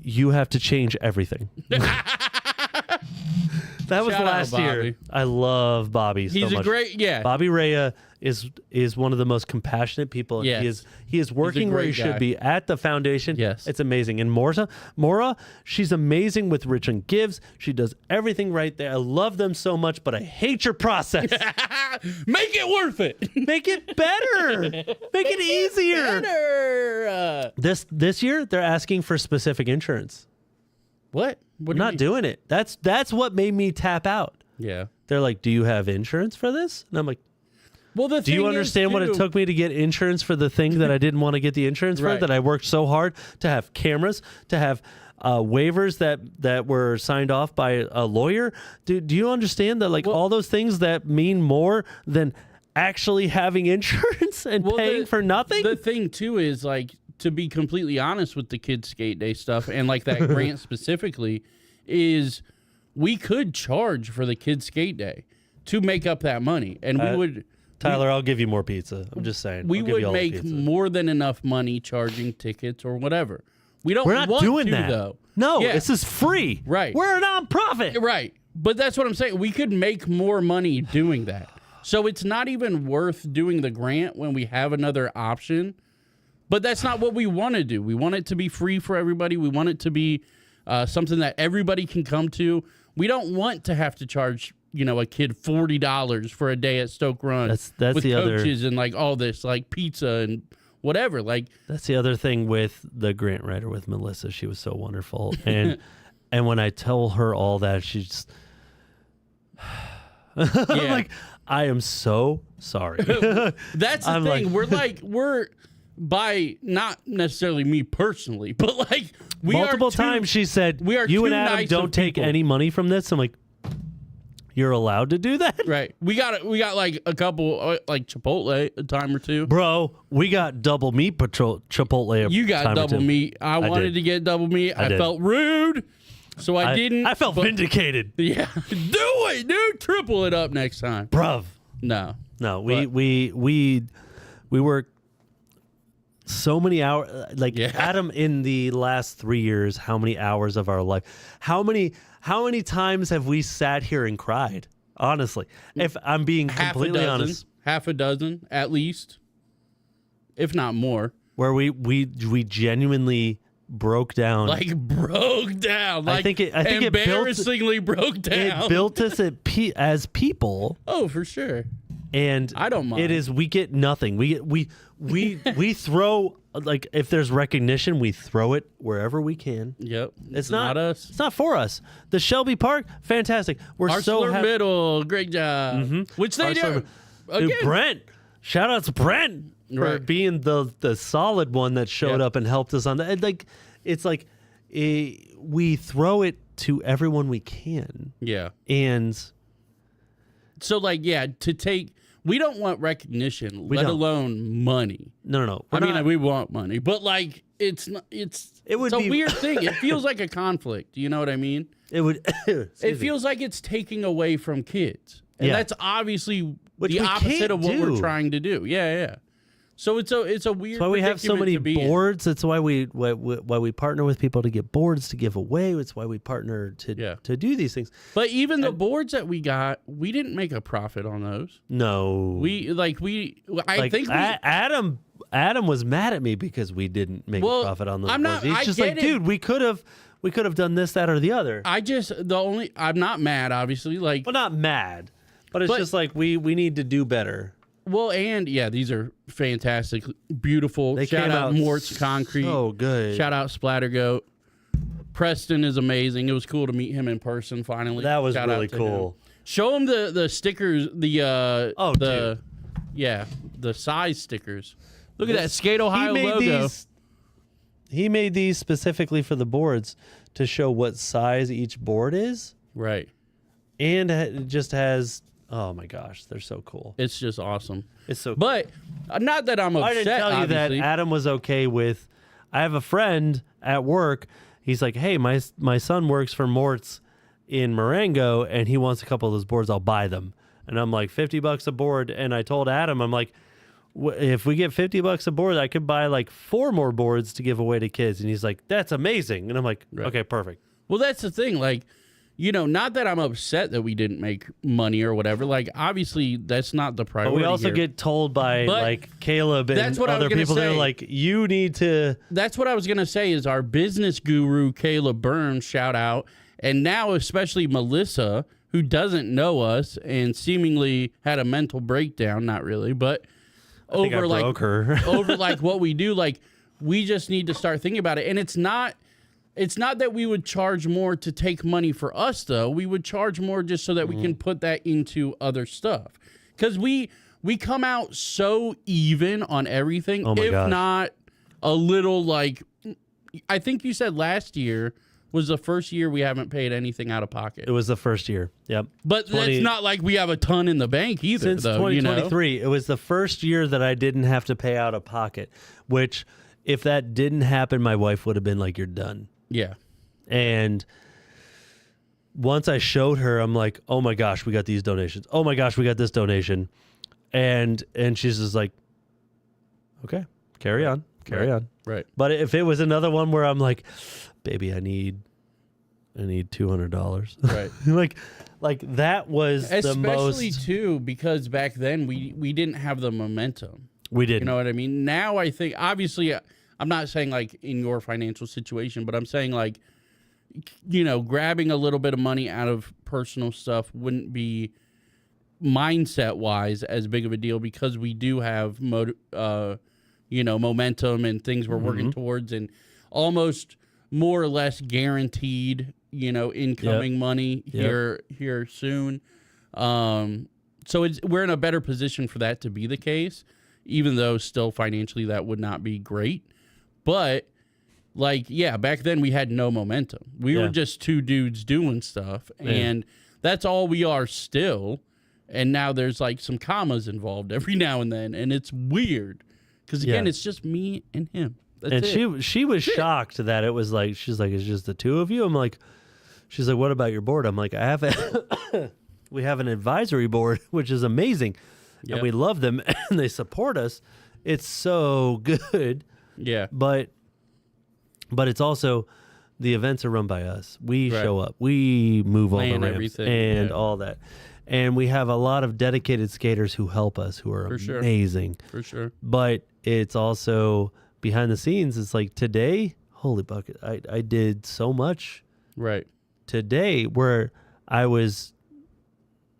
You have to change everything. That was Shout out, last year. Bobby. I love Bobby so He's much. a great, yeah. Bobby Rhea is one of the most compassionate people. Yes. He is working where he great should guy. be at the foundation. Yes. It's amazing. And Mora, she's amazing with Richland Gives. She does everything right there. I love them so much, but I hate your process. Make it worth it. Make it better. Make it easier. Better. This year they're asking for specific insurance. What? What I'm do not you doing it. That's what made me tap out. Yeah. They're like, "Do you have insurance for this?" And I'm like, Well, the do you understand what it took me to get insurance for the thing that I didn't want to get the insurance for? Right. That I worked so hard to have cameras, to have waivers that were signed off by a lawyer. Do you understand that all those things that mean more than actually having insurance and paying for nothing? The thing too is like, to be completely honest with the kids skate day stuff and like that grant specifically, is we could charge for the kids skate day to make up that money, and we would. Tyler, I'll give you more pizza. I'm just saying. We I'll give you would all the make pizza. more than enough money charging tickets or whatever. We don't. We're not want doing to, that. though. No, Yeah. this is free. Right. We're a nonprofit. Right. But that's what I'm saying. We could make more money doing that. So it's not even worth doing the grant when we have another option. But that's not what we want to do. We want it to be free for everybody. We want it to be something that everybody can come to. We don't want to have to charge, a kid $40 for a day at Stoke Run. That's with the other- coaches and like all this, like pizza and whatever. Like, That's the other thing with the grant writer with Melissa. She was so wonderful, and and when I tell her all that, she's I'm like, I am so sorry. that's the I'm thing. like- we're by not necessarily me personally, but like we Multiple are two- times she said, we are "You and too Adam nice don't of take people." any money from this." I'm like, "You're allowed to do that, Right. We got like a couple like Chipotle a time or two. bro? We got double meat Chipotle. You got time or double two. meat. I wanted did. to get double meat. I did. felt rude, so I didn't. I felt but- vindicated, Yeah. Do it, dude. Triple it up next time. bruv. No. No, But- we work so many hours. Like Yeah. Adam, in the last 3 years, how many hours of our life? How many times have we sat here and cried? Honestly, if I'm being completely honest, Half a dozen at least, if not more. where we genuinely broke down. Like broke down. Like think it built- embarrassingly broke down. it built us as people. Oh, for sure. And I don't mind. It is, we get nothing. We throw, like, if there's recognition, we throw it wherever we can. Yep. It's not us. It's not for us. The Shelby Park, fantastic. We're so Arcelor happy. Middle, great job. Which they do. Dude, Again, Brent, shout out to Brent for Right. being the solid one that showed Yep. up and helped us on that. It's like we throw it to everyone we can, yeah. and So like, yeah, we don't want recognition, let don't. alone money. no. I mean, we want money, but like, it's would a be- weird thing. It feels like a conflict. You know what I mean? it would. It feels like it's taking away from kids, and Yeah. that's obviously Which the we opposite can't of what we're do. trying to do. Yeah. So it's a weird. That's why we have so predicament many to be in. boards. That's why we partner with people to get boards to give away. It's why we partner to do these things. But even the boards that we got, we didn't make a profit on those. No, I think we. Adam was mad at me because we didn't make Well, a profit on those I'm boards. not- He's I just get like, it. dude, we could have done this, that, or the other. I'm not mad, obviously. Like, Well, not mad, but it's But- just like we need to do better. well, and yeah, these are fantastic, beautiful. They Shout came out out Mort's Concrete. so good. Shout out Splattergoat. Preston is amazing. It was cool to meet him in person finally. That was Shout out really to cool. him. Show him the stickers. The the size stickers. Look at that Skate Ohio logo. He made these specifically for the boards to show what size each board is, Right. and it just has. Oh my gosh, they're so cool. It's just awesome. It's so. But not that I'm upset. I didn't tell you that obviously. Adam was okay with. I have a friend at work. He's like, hey, my son works for Mort's in Marengo, and he wants a couple of those boards. I'll buy them. And I'm like, $50 a board. And I told Adam, I'm like, if we get $50 a board, I could buy like 4 more boards to give away to kids. And he's like, that's amazing. And I'm like, Right. okay, perfect. Well, that's the thing. Like, you know, not that I'm upset that we didn't make money or whatever. Like, obviously, that's not the But priority. we also here. get told by But like Caleb and that's what I was other gonna people. They're say. like, you need to. That's what I was gonna say. Is our business guru Caleb Burns, shout out, and now especially Melissa, who doesn't know us and seemingly had a mental breakdown. Not really, but I think I over like broke her. over like what we do. Like, we just need to start thinking about it. And it's not that we would charge more to take money for us, though. We would charge more just so that we can put that into other stuff. Because we come out so even on everything, Oh my if gosh. not a little like, I think you said last year was the first year we haven't paid anything out of pocket. It was the first year. Yep. But 20 that's not like we have a ton in the bank either, Since though. You know? 2023, it was the first year that I didn't have to pay out of pocket, which if that didn't happen, my wife would have been like, you're done. Yeah. And once I showed her, I'm like, oh my gosh, we got these donations. Oh my gosh, we got this donation. And she's just like, okay, carry on. Right. But if it was another one where I'm like, baby, I need $200. Right. like that was the Especially most too, because back then we didn't have the momentum. we did. You know what I mean? Now I think, obviously, I'm not saying like in your financial situation, but I'm saying like, you know, grabbing a little bit of money out of personal stuff wouldn't be mindset wise as big of a deal because we do have you know, momentum and things we're working towards and almost more or less guaranteed, you know, incoming money here soon. So we're in a better position for that to be the case, even though still financially that would not be great. But like, yeah, back then we had no momentum. We were just two dudes doing stuff, and that's all we are still. And now there's like some commas involved every now and then, and it's weird because again, it's just me and him. That's And it. she was shocked that it was like, she's like, it's just the two of you. I'm like, she's like, what about your board? I'm like, we have an advisory board, which is amazing. Yep. And we love them and they support us. It's so good. Yeah. But it's also, the events are run by us. We Right. show up. We move all the Plan ramps everything, and yeah. all that. And we have a lot of dedicated skaters who help us, who are For sure. amazing. For sure. But it's also behind the scenes. It's like today, holy bucket, I did so much Right. today where I was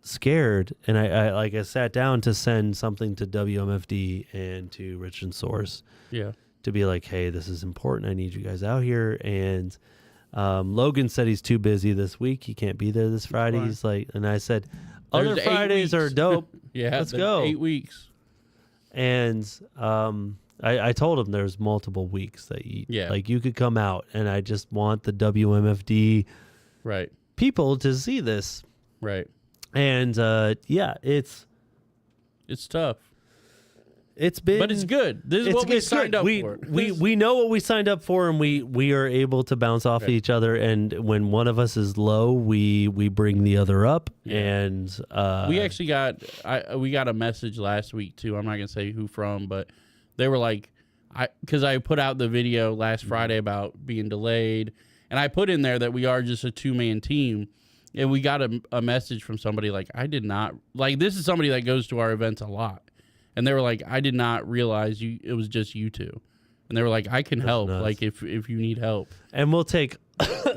scared and I sat down to send something to WMFD and to Rich and Source Yeah. to be like, hey, this is important. I need you guys out here. And Logan said he's too busy this week. He can't be there this Friday. fine. He's like, and I said, other There's 8 Fridays are weeks. dope. Yeah. Let's the go. 8 weeks. And I told him there's multiple weeks that you could come out, and I just want the WMFD Right. people to see this. Right. And it's tough. been, But it's good. This is what we signed up for. We know what we signed up for, and we are able to bounce off each other. And when one of us is low, we bring the other up. Yeah. And We actually we got a message last week too. I'm not gonna say who from, but they were like, because I put out the video last Friday about being delayed, and I put in there that we are just a 2-man team, and we got a message from somebody like, I did not like, this is somebody that goes to our events a lot, and they were like, I did not realize it was just you two, and they were like, I can help, nuts. like if you need help, and we'll take.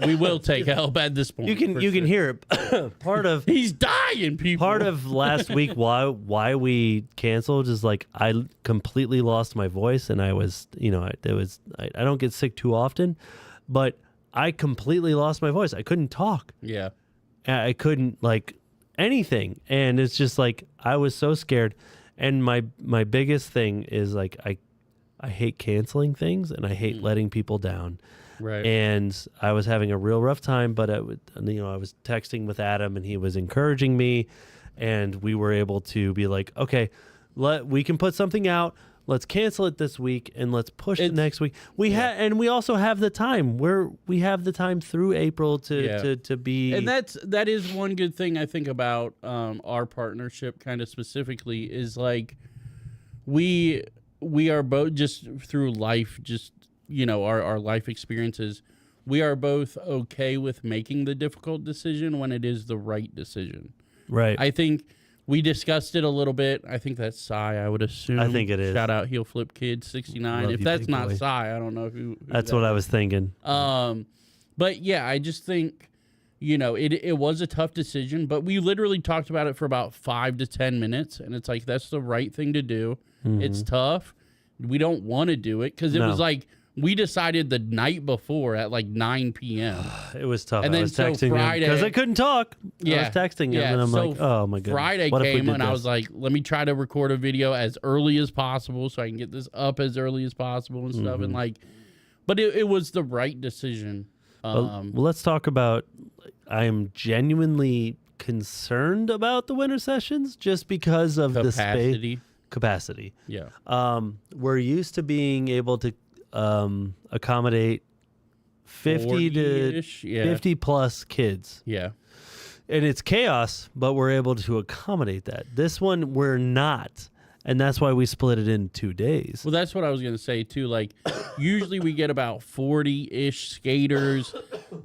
we will take help at this point. You can hear it. Part of He's dying, people. Part of last week why we canceled is like I completely lost my voice, and I was, I don't get sick too often, but I completely lost my voice. I couldn't talk. Yeah. I couldn't like anything, and it's just like I was so scared. And my biggest thing is like I hate canceling things, and I hate letting people down. Right. And I was having a real rough time, but I was texting with Adam, and he was encouraging me, and we were able to be like, okay, we can put something out. Let's cancel it this week, and let's push it next week. And we also have the time. We have the time through April to be. And that is one good thing I think about our partnership, kind of specifically, is like we are both just through life, just our life experiences. we are both okay with making the difficult decision when it is the right decision. Right. I think we discussed it a little bit. I think that's Cy, I would assume. I think it is. Shout out Heel Flip Kid 69. Love If you, that's big not boy. Cy, I don't know who That's that what I is. was thinking. But yeah, I just think, you know, it was a tough decision, but we literally talked about it for about 5 to 10 minutes, and it's like, that's the right thing to do. It's tough. We don't want to do it because it No. was like, we decided the night before at like 9 p.m. It was tough. And I then was so texting him Friday- because I couldn't talk. Yeah. I was texting him, Yeah, and I'm so like, oh my goodness. Friday What if we came did and I this? was like, let me try to record a video as early as possible so I can get this up as early as possible and stuff. Mm-hmm. And like, but it was the right decision. Well, let's talk about. I am genuinely concerned about the winter sessions just because of the space capacity. Yeah. We're used to being able to accommodate 50 to 40-ish, yeah. 50 plus kids. Yeah. And it's chaos, but we're able to accommodate that. This one, we're not. And that's why we split it in 2 days. Well, that's what I was going to say, too. Like, usually we get about 40-ish skaters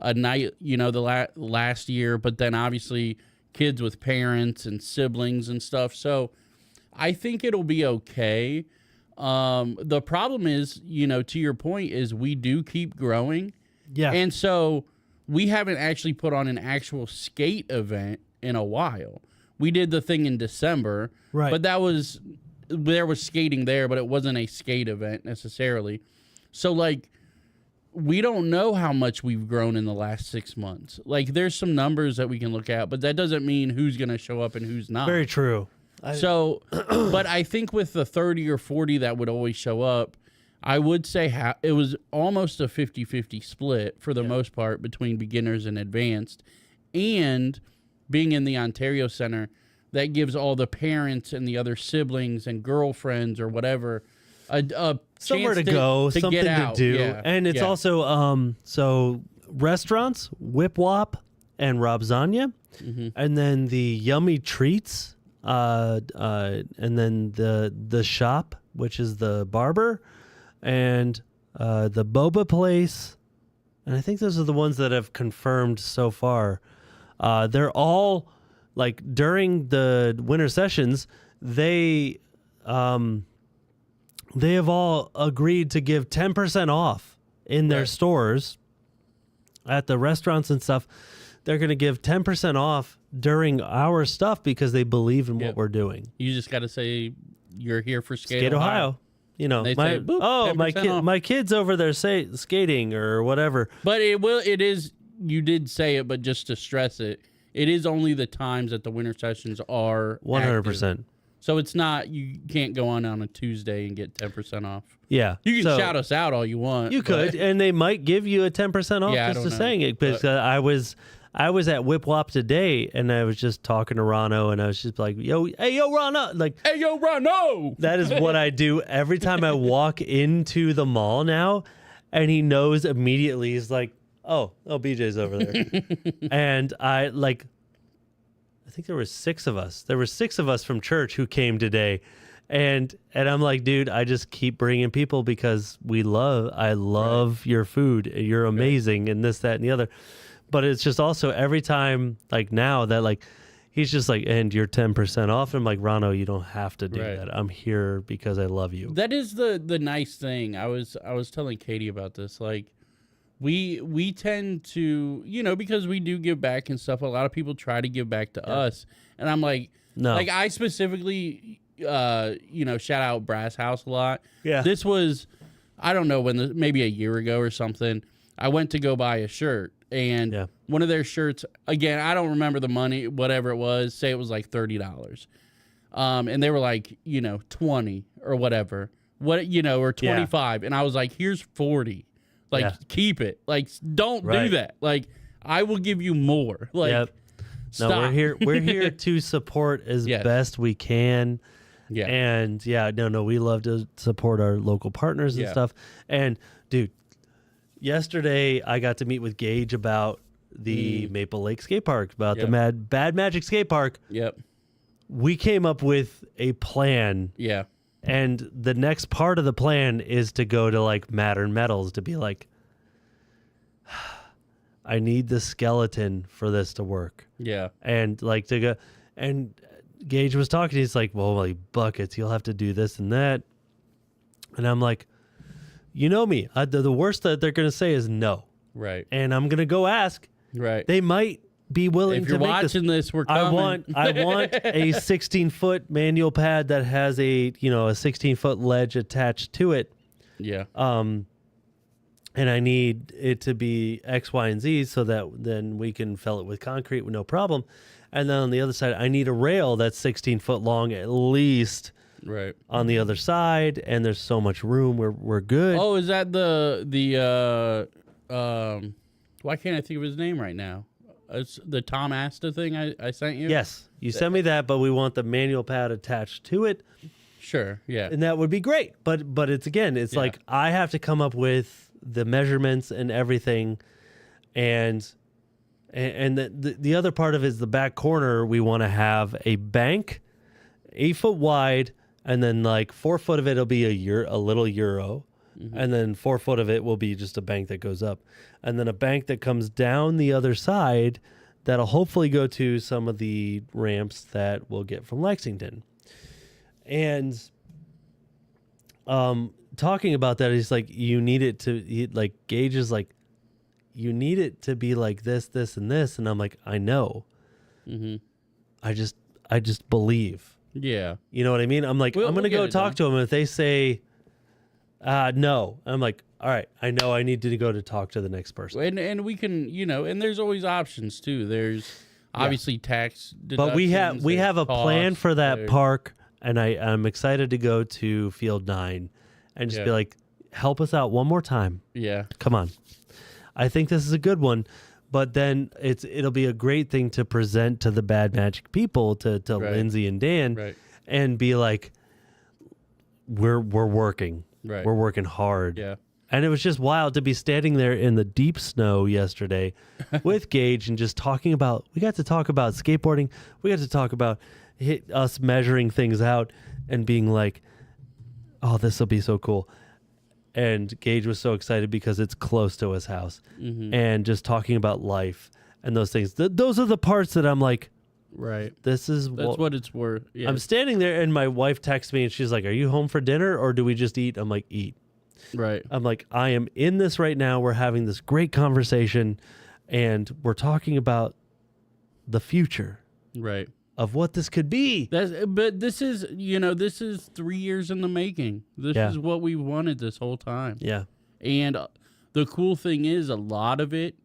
a night, you know, the last year. But then, obviously, kids with parents and siblings and stuff. So, I think it'll be okay. The problem is, you know, to your point, is we do keep growing. Yeah. And so, we haven't actually put on an actual skate event in a while. We did the thing in December. Right. But there was skating there, but it wasn't a skate event necessarily. So, like, we don't know how much we've grown in the last 6 months. Like, there's some numbers that we can look at, but that doesn't mean who's going to show up and who's not. Very true. So, but I think with the 30 or 40 that would always show up, I would say it was almost a 50-50 split for the most part between beginners and advanced. And being in the Ontario Center, that gives all the parents and the other siblings and girlfriends or whatever a Somewhere chance to go, something get to out. do. Yeah. And it's Yeah. also so restaurants, Whip Wop and Rob Zanya, and then the Yummy Treats, and then the shop, which is the barber, and the boba place. And I think those are the ones that have confirmed so far. They're all like during the winter sessions, they have all agreed to give 10% off in their Right. stores at the restaurants and stuff. They're going to give 10% off during our stuff because they believe in Yep. what we're doing. You just got to say you're here for Skate Ohio. You know, They say, boop, 10% off. my kid's over there skating or whatever. But it is, you did say it, but just to stress it, it is only the times that the winter sessions are 100%. active. So it's not, you can't go on a Tuesday and get 10% off. Yeah. You can So- shout us out all you want. You could, and they might give you a 10% off Yeah, I just don't to know, saying it. Because I was at Whip Wop today, and I was just talking to Rano, and I was just like, "Yo, Rano!" Like, Hey, yo, Rano! that is what I do every time I walk into the mall now, and he knows immediately. He's like, "Oh, BJ's over there," and I think there were 6 of us. There were 6 of us from church who came today. And I'm like, dude, I just keep bringing people because I love your food. You're amazing and this, that, and the other. But it's just also every time like now that like, he's just like, and you're 10% off. And I'm like, Rano, you don't have to do Right. that. I'm here because I love you. That is the nice thing. I was telling Katie about this. Like, we tend to, you know, because we do give back and stuff. A lot of people try to give back to us, and I'm like, No. Like I specifically, you know, shout out Brass House a lot. Yeah. This was, I don't know when, maybe a year ago or something. I went to go buy a shirt, and one of their shirts. Again, I don't remember the money, whatever it was. Say it was like $30. And they were like, you know, 20 or whatever, or 25. And I was like, here's 40. Like, keep it. Like, don't do that. Like, I will give you more. Like, stop. No, we're here to support as best we can. Yeah. And we love to support our local partners and stuff. And dude, yesterday I got to meet with Gage about the Maple Lake Skate Park, about the Bad Magic Skate Park. Yep. We came up with a plan. Yeah. And the next part of the plan is to go to like Mattern Metals to be like, I need the skeleton for this to work. Yeah. And like to go, and Gage was talking, he's like, well, like buckets, you'll have to do this and that. And I'm like, you know me, the worst that they're going to say is no. Right. And I'm going to go ask. Right. They might be willing If you're to make watching this, we're coming. I want a 16-foot manual pad that has a 16-foot ledge attached to it. Yeah. And I need it to be X, Y, and Z so that then we can fill it with concrete with no problem. And then on the other side, I need a rail that's 16 foot long at least Right. on the other side. And there's so much room. We're good. Oh, is that why can't I think of his name right now? It's the Tom Asta thing I sent you? Yes, you sent me that, but we want the manual pad attached to it. Sure. Yeah. And that would be great. But it's Yeah. like I have to come up with the measurements and everything. And the other part of it is the back corner. We want to have a bank 8 foot wide, and then like 4 foot of it will be a little euro. And then 4 foot of it will be just a bank that goes up. And then a bank that comes down the other side that'll hopefully go to some of the ramps that we'll get from Lexington. And talking about that, he's like, you need it to, like, Gage is like, you need it to be like this, and this. And I'm like, I know. Mm-hmm. I just believe. Yeah. You know what I mean? I'm like, We'll I'm going to get go it talk done. to them. If they say, no, I'm like, all right, I know I need to go to talk to the next person. And we can, and there's always options too. There's obviously tax deductions. But we have a plan costs, for that there's- park, and I'm excited to go to Field 9 and just Yeah. be like, help us out one more time. Yeah. Come on. I think this is a good one. But then it'll be a great thing to present to the Bad Magic people, to Right. Lindsay and Dan, Right. and be like, we're working. Right. We're working hard. Yeah. And it was just wild to be standing there in the deep snow yesterday with Gage and just talking about, we got to talk about skateboarding. We got to talk about us measuring things out and being like, oh, this will be so cool. And Gage was so excited because it's close to his house. Mm-hmm. And just talking about life and those things. Those are the parts that I'm like, Right. this is That's what it's worth. Yeah. I'm standing there and my wife texts me and she's like, are you home for dinner or do we just eat? I'm like, eat. Right. I'm like, I am in this right now. We're having this great conversation and we're talking about the future Right. of what this could be. But this is 3 years in the making. This Yeah. is what we wanted this whole time. Yeah. And the cool thing is, a lot of it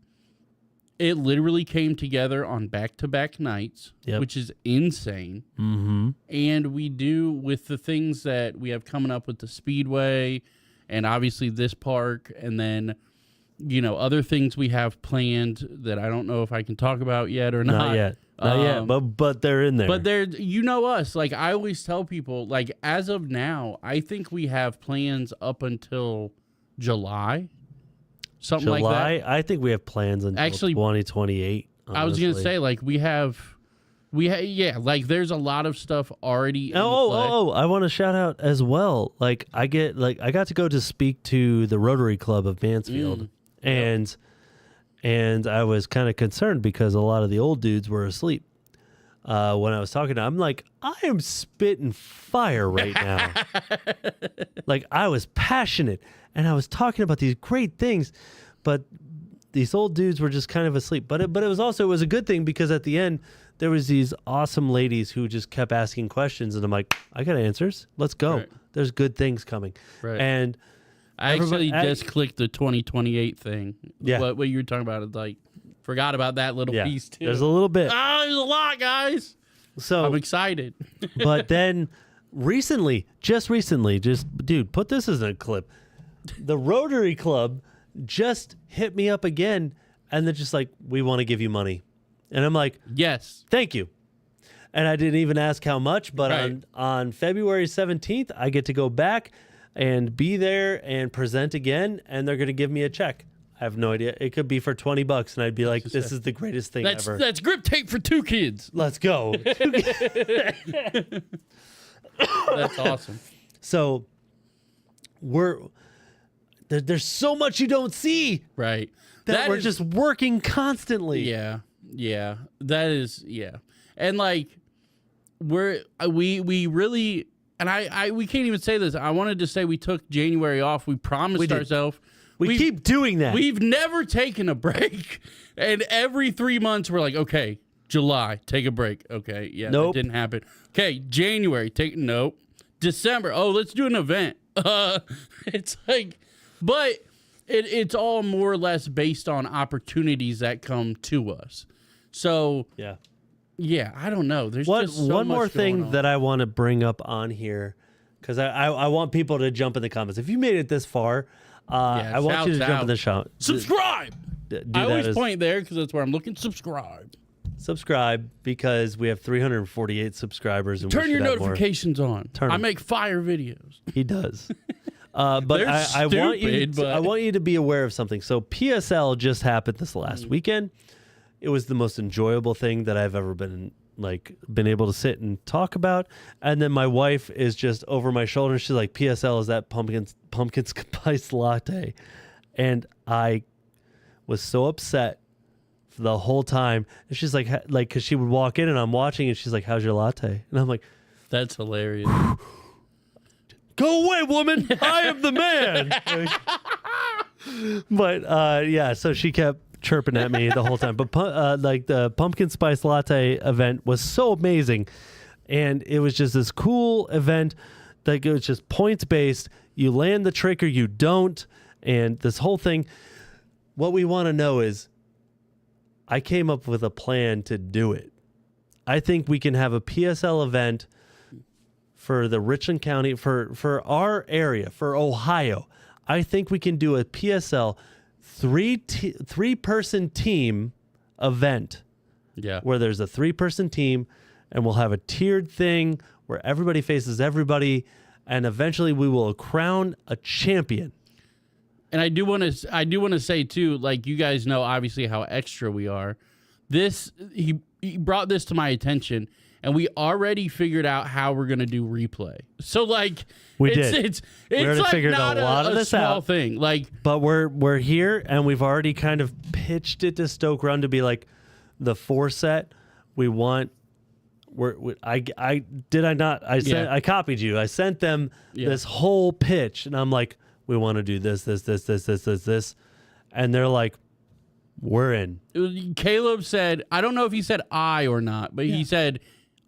literally came together on back-to-back nights, Yep. which is insane. Mm-hmm. And we do with the things that we have coming up with the Speedway and obviously this park, and then, other things we have planned that I don't know if I can talk about yet or not. Not yet. Not yet. But they're in there. But they're, us, like I always tell people, like as of now, I think we have plans up until July. Something like July, that. I think we have plans until Actually, 2028. I was going to honestly. say, like, like there's a lot of stuff already. in play. I want to shout out as well. Like I got to go to speak to the Rotary Club of Mansfield, and I was kind of concerned because a lot of the old dudes were asleep. When I was talking to them, I'm like, I am spitting fire right now. Like I was passionate and I was talking about these great things, but these old dudes were just kind of asleep. But it was a good thing because at the end there was these awesome ladies who just kept asking questions, and I'm like, I got answers. Let's go. Right. There's good things coming. Right. And I actually everybody- just clicked the 2028 thing. Yeah. What you were talking about is like, forgot about that little yeah, piece too. there's a little bit. There's a lot, guys. So I'm excited. but then just recently, dude, put this as a clip. The Rotary Club just hit me up again, and they're just like, we want to give you money. And I'm like, Yes. thank you. And I didn't even ask how much, but Right. on February 17th, I get to go back and be there and present again, and they're going to give me a check. I have no idea. It could be for $20, and I'd be like, this is the greatest thing ever. That's grip tape for 2 kids. Let's go. That's awesome. So there's so much you don't see Right. that we're is- just working constantly. Yeah. Yeah. That is And like we really and we can't even say this. I wanted to say we took January off. We promised We did. ourselves. We keep doing that. We've never taken a break. And every 3 months we're like, okay, July, take a break. Okay, yeah, Nope. that didn't happen. Okay, January, nope. December, oh, let's do an event. It's like, but it's all more or less based on opportunities that come to us. So, yeah. I don't know. There's One just so more much going thing on. that I want to bring up on here, because I want people to jump in the comments. If you made it this far, I want you to shouts jump in the out. shout. Subscribe! Do I that always as- point there because that's where I'm looking. Subscribe. because we have 348 subscribers and we Turn your should have more. notifications on. Turn I 'em. make fire videos. He does. But They're I want you. stupid, but- I want you to be aware of something. So PSL just happened this last weekend. It was the most enjoyable thing that I've ever been able to sit and talk about. And then my wife is just over my shoulder. She's like, "PSL is that pumpkin spice latte," and I was so upset for the whole time. And she's like, because she would walk in and I'm watching, and she's like, "How's your latte?" And I'm like, That's hilarious. "Go away, woman! I am the man." But so she kept chirping at me the whole time. But the pumpkin spice latte event was so amazing, and it was just this cool event that it was just points based. You land the trick or you don't, and this whole thing. What we want to know is, I came up with a plan to do it. I think we can have a PSL event for the Richland County, for our area, for Ohio. I think we can do a PSL three-person team event Yeah. where there's a 3-person team, and we'll have a tiered thing where everybody faces everybody, and eventually we will crown a champion. And I do want to say too, like, you guys know obviously how extra we are. He brought this to my attention, and we already figured out how we're gonna do replay. So like We it's did. it's We already like figured not a lot of this small out. thing. Like But we're here, and we've already kind of pitched it to Stoke Run to be like the 4 set. We want. I copied you. I sent them this whole pitch, and I'm like, we want to do this, and they're like, we're in. Caleb said, I don't know if he said I or not, but he said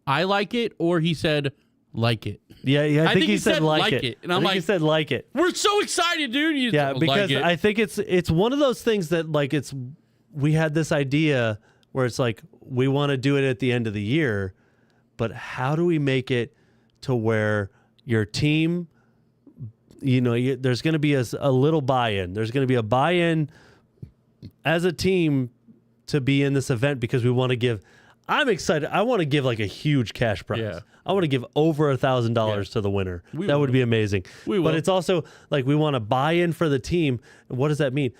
I like it, or he said like it. Yeah. I think he said like it. And I I'm think like, he said like it. we're so excited, dude. You Yeah, because like it. I think it's one of those things that we had this idea where it's like we want to do it at the end of the year, but how do we make it to where your team, there's going to be a little buy-in. There's going to be a buy-in as a team to be in this event, because we want to give. I'm excited. I want to give like a huge cash prize. Yeah. I want to give over $1,000 to the winner. We That would will. be amazing. We But will. it's also like we want to buy in for the team. And what does that mean?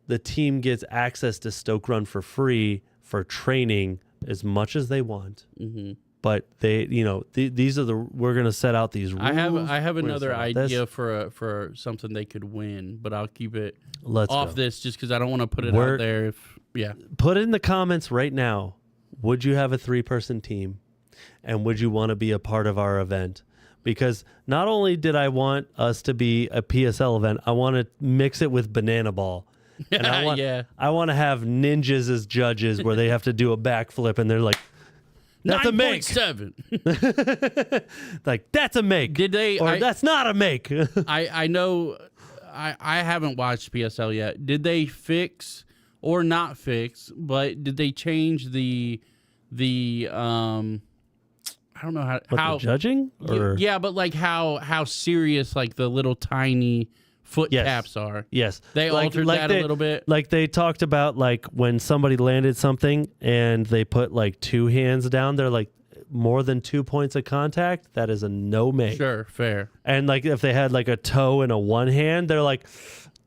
The team gets access to Stoke Run for free for training as much as they want. Mhm. But they, these are we're going to set out these rules. I have We're gonna another set out this. idea for something they could win, but I'll keep it Let's off go. this just because I don't want to put it We're- out there. Put it in the comments right now. Would you have a 3-person team? And would you want to be a part of our event? Because not only did I want us to be a PSL event, I want to mix it with Banana Ball. And I want, I want to have ninjas as judges where they have to do a backflip and they're like, that's a make. 9.7. Like, that's a make. Did they? Or that's not a make. I know. I haven't watched PSL yet. Did they fix or not fix? But did they change the I don't know how The judging? Or? yeah, but like how serious like the little tiny foot Yes. taps are. Yes. They altered that a little bit. Like they talked about like when somebody landed something and they put like 2 hands down, they're like more than 2 points of contact, that is a no make. Sure, fair. And like if they had like a toe in a one hand, they're like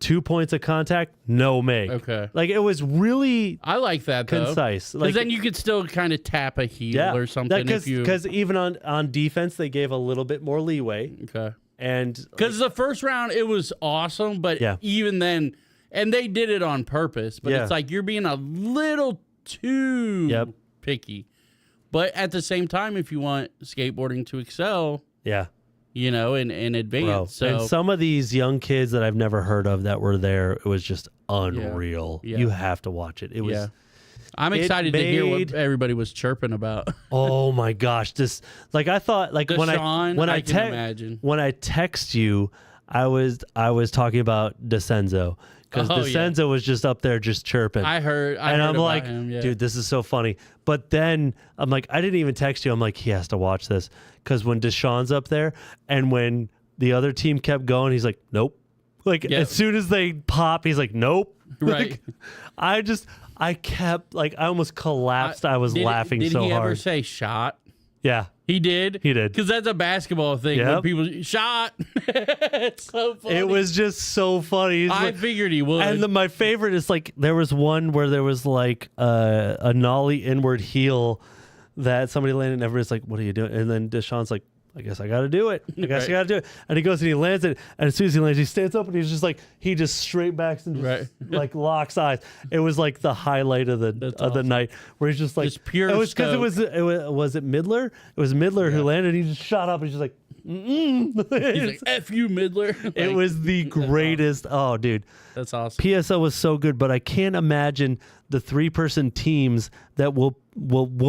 2 points of contact, no make. Okay. Like it was really I like that though. concise. Because Like then you could still kind of tap a heel or something if you. because even on defense they gave a little bit more leeway. Okay. And Because the first round, it was awesome, but Yeah. even then, and they did it on purpose, but Yeah. it's like you're being a little too Yep. picky. But at the same time, if you want skateboarding to excel, yeah, you know, in advance. bro. So And some of these young kids that I've never heard of that were there, it was just unreal. Yeah. You have to watch it. It was. yeah. I'm it excited to hear made- what everybody was chirping about. Oh my gosh! This like I thought like when Deshaun, I can te- imagine. when I text you, I was talking about DeCenzo because Oh, yeah. DeCenzo was just up there just chirping. I heard and I'm about like, him, yeah. dude, this is so funny. But then I'm like, I didn't even text you. I'm like, he has to watch this because when Deshaun's up there and when the other team kept going, he's like, nope. Like Yeah. as soon as they pop, he's like, nope. Right. Like, I kept like I almost collapsed. I was laughing did so he hard. ever say shot? Yeah. He did. He did. Because that's a basketball thing. When Yep. people shot. It's so funny. It was just so funny. He's I like- figured he would. and my favorite is like there was one where there was like a nollie inward heel that somebody landed and everybody's like, what are you doing? And then Deshaun's like, I guess I got to do it. I guess Right. I got to do it. And he goes and he lands it. And as soon as he lands, he stands up and he's just like, he just straight backs and just Right. like locks eyes. It was like the highlight of the awesome. night where he's just like, Just pure it was because stoke. was it Midler? It was Midler who landed. He just shot up and he's just like, mm-mm. He's like, F you, Midler. It Like, was the greatest. Oh, dude. That's awesome. PSL was so good, but I can't imagine the 3-person teams that we'll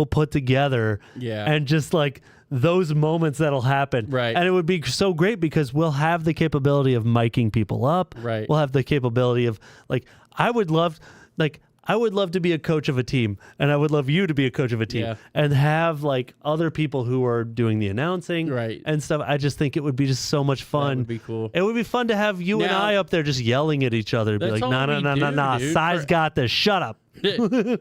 put together. Yeah. And just like those moments that'll happen. Right. And it would be so great because we'll have the capability of miking people up. Right. We'll have the capability of like I would love to be a coach of a team, and I would love you to be a coach of a team, Yeah. and have like other people who are doing the announcing Right. and stuff. I just think it would be just so much fun. That would be cool. It would be fun to have you and Now- I up there just yelling at each other, be That's like, all "No, no, we no, no, do, no, dude. Size For- got this. Shut up."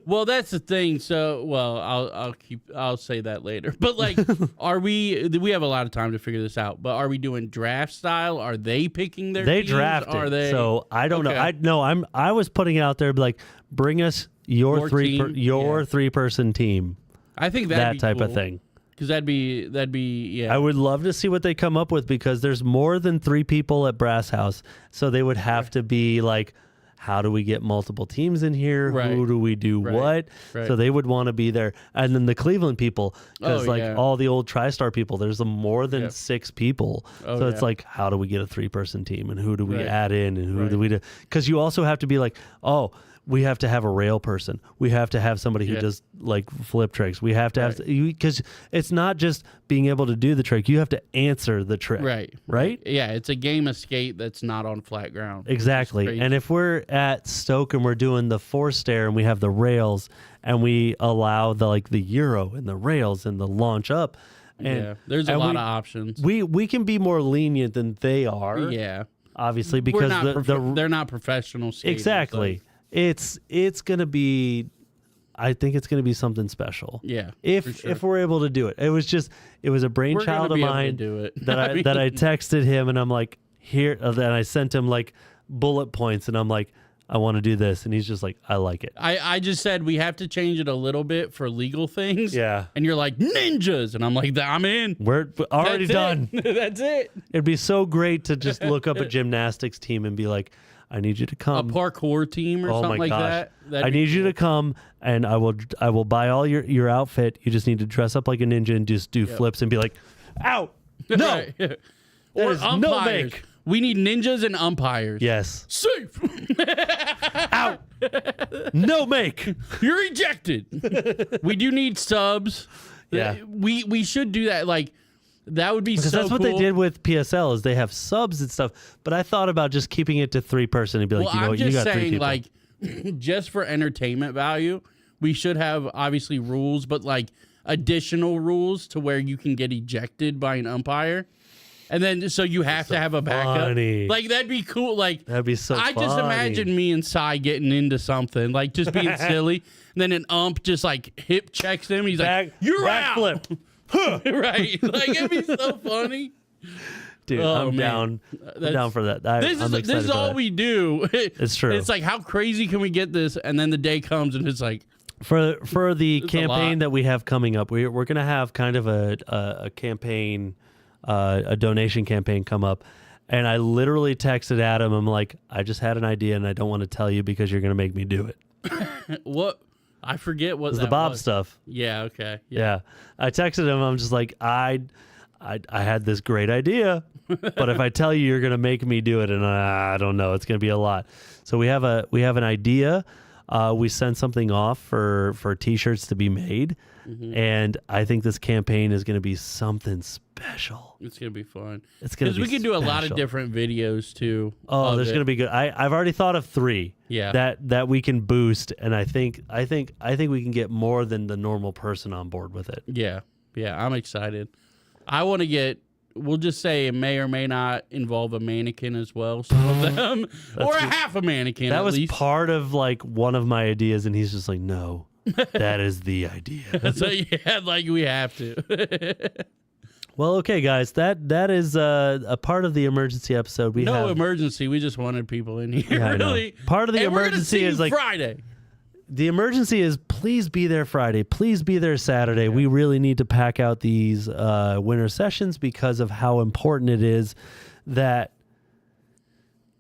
Well, that's the thing. So, well, I'll say that later. But like, we have a lot of time to figure this out. But are we doing draft style? Are they picking their They teams? drafted, Are they? so I don't Okay. know. I was putting it out there, be like, bring us your Your team? Yeah. 3-person team, I think that type of thing. Because that'd be yeah. I would love to see what they come up with because there's more than 3 people at Brass House, so they would have to be like, how do we get multiple teams in here? Right. Who do we do Right. what? Right. So they would want to be there. And then the Cleveland people, because Oh, like yeah. all the old TriStar people, there's more than Yep. 6 people. Oh, so it's yeah. like, how do we get a 3-person team? And who do we Right. add in? And who Right. do we do? Because you also have to be like, oh, we have to have a rail person. We have to have somebody who Yeah. does like flip tricks. We have to have, Right. because it's not just being able to do the trick. You have to answer the trick. Right. Right? Yeah, it's a game of skate that's not on flat ground. Exactly. crazy. And if we're at Stoke and we're doing the 4-stair and we have the rails and we allow the Euro and the rails and the launch up, and Yeah, there's a and lot we- of options. we can be more lenient than they are. Yeah, Obviously, We're because not the they're not professional skaters. exactly. like- It's gonna be. I think it's gonna be something special. yeah, If for sure. if we're able to do it, it was a We're brainchild gonna of be able to mine do it. that I mean, that I texted him and I'm like here, and I sent him like bullet points and I'm like, I want to do this, and he's just like, I like it. I just said we have to change it a little bit for legal things. Yeah. and you're like ninjas, and I'm like, I'm in. We're already That's done. it. That's it. It'd be so great to just look up a gymnastics team and be like, I need you to A come. parkour team or Oh something my like gosh. that. That'd I be need you cool. to come and I will buy all your outfit. You just need to dress up like a ninja and just do flips and be like, ow. No. Right. Or is no umpires. make. We need ninjas and umpires. Yes. Safe. Ow. No make. You're ejected. We do need subs. Yeah. We should do that. Like that would be Because so that's what cool. they did with PSL is they have subs and stuff. But I thought about just keeping it to 3-person and be like, Well, you know I'm what, you just got 3 saying, people. like, just for entertainment value, we should have obviously rules, but like additional rules to where you can get ejected by an umpire. And then, so you have to have a backup. funny. Like, that'd be cool. Like, That'd be so I just funny. imagine me and Cy getting into something, like just being silly. And then an ump just like hip checks him. He's like, "You're out." backflip. Right? Like, it'd be so funny. Dude, Oh, I'm man. down. I'm That's- down for that. This I'm is excited for all that. we do. It's true. It's like, how crazy can we get this? And then the day comes and it's like, For the It's a campaign lot. that we have coming up, we're going to have kind of a campaign a donation campaign come up. And I literally texted Adam. I'm like, I just had an idea and I don't want to tell you because you're going to make me do it. What? I forget what It was that the Bob was. stuff. Yeah, okay. Yeah. I texted him. I'm just like, I had this great idea, but if I tell you, you're going to make me do it. And I don't know. It's going to be a lot. So we have an idea. We sent something off for T-shirts to be made. Mm-hmm. And I think this campaign is going to be something special. It's going to be fun. It's going to Because be we can do a lot of special. different videos, too. Oh, of there's it. going to be good. I've already thought of 3 Yeah. that we can boost. And I think we can get more than the normal person on board with it. Yeah. Yeah, I'm excited. I want to get, we'll just say it may or may not involve a mannequin as well, some of them, or a half a mannequin That at was least. part of like one of my ideas. And he's just like, no, that is the idea. So yeah, like we have to. Well, okay, guys, that is a part of the emergency episode. We No have emergency. We just wanted people in here. Yeah, I know. Really. Part of the And we're gonna emergency see is you like Friday. the emergency is please be there Friday, please be there Saturday. We really need to pack out these winter sessions because of how important it is that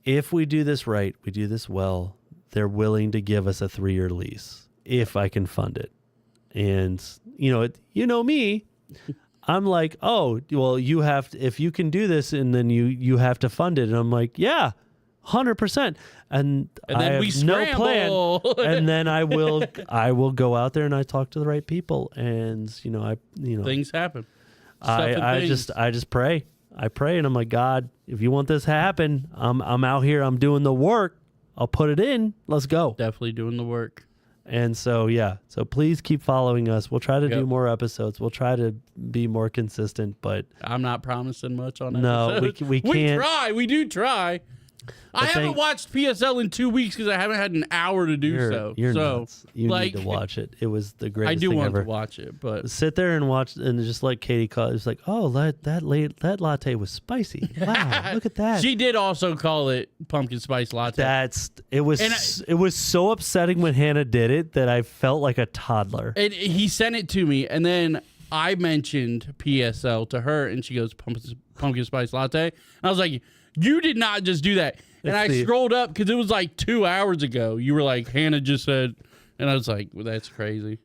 if we do this right, we do this well, they're willing to give us a 3-year lease if I can fund it. And you know me. I'm like, oh, well, you have to, if you can do this and then you have to fund it. And I'm like, yeah, 100%. And And I then have we no plan. scramble. And then I will go out there and I talk to the right people. And, Things happen. I just pray. I pray and I'm like, God, if you want this to happen, I'm out here, I'm doing the work. I'll put it in. Let's go. Definitely doing the work. And so, yeah. So please keep following us. We'll try to do Yep. more episodes. We'll try to be more consistent, but I'm not promising much on that. No, we can't. We try. We do try. I haven't thing- watched PSL in 2 weeks because I haven't had an hour to do so. You're so nuts. You like, need to watch it. It was the greatest I do thing want ever. to watch it, but Sit there and watch, and just like Katie called, it was like, oh, that latte was spicy. Wow, look at that. she did also call it pumpkin spice latte. It was And it was so upsetting when Hannah did it that I felt like a toddler. And he sent it to me, and then I mentioned PSL to her, and she goes, pumpkin spice latte. And I was like, you did not just do that. And Let's I see. scrolled up because it was like 2 hours ago. You were like, Hannah just said, and I was like, well, that's crazy.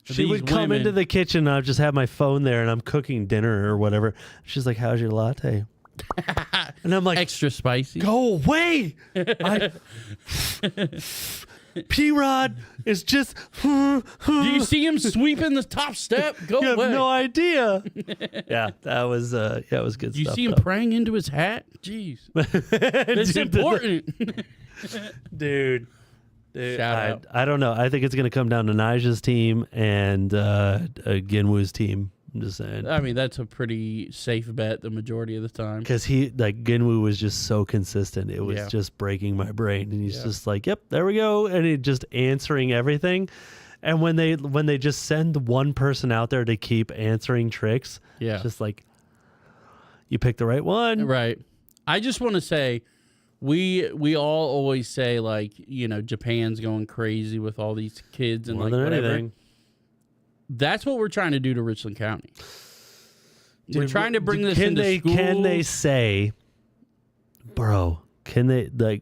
She These would come women- into the kitchen, and I just have my phone there, and I'm cooking dinner or whatever. She's like, "How's your latte?" And I'm like, extra spicy. "Go away!" P-Rod is just. Do you see him sweeping the top step? Go You have away. no idea. Yeah, it was good Do you stuff. see him though. praying into his hat? Jeez. It's Dude, important. dude. Shout out. I don't know. I think it's going to come down to Nigel's team and Ginwoo's team. I'm just saying. I mean, that's a pretty safe bet the majority of the time. Because Ginwoo was just so consistent. It was Yeah. just breaking my brain. And he's Yeah. just like, yep, there we go. And he just answering everything. And when they just send one person out there to keep answering tricks, Yeah. it's just like, you picked the right one. Right. I just want to say, we all always say, like, Japan's going crazy with all these kids and More like than whatever. anything. That's what we're trying to do to Richland County. We're Dude, trying to bring this can into they, schools. Can they say, bro, can they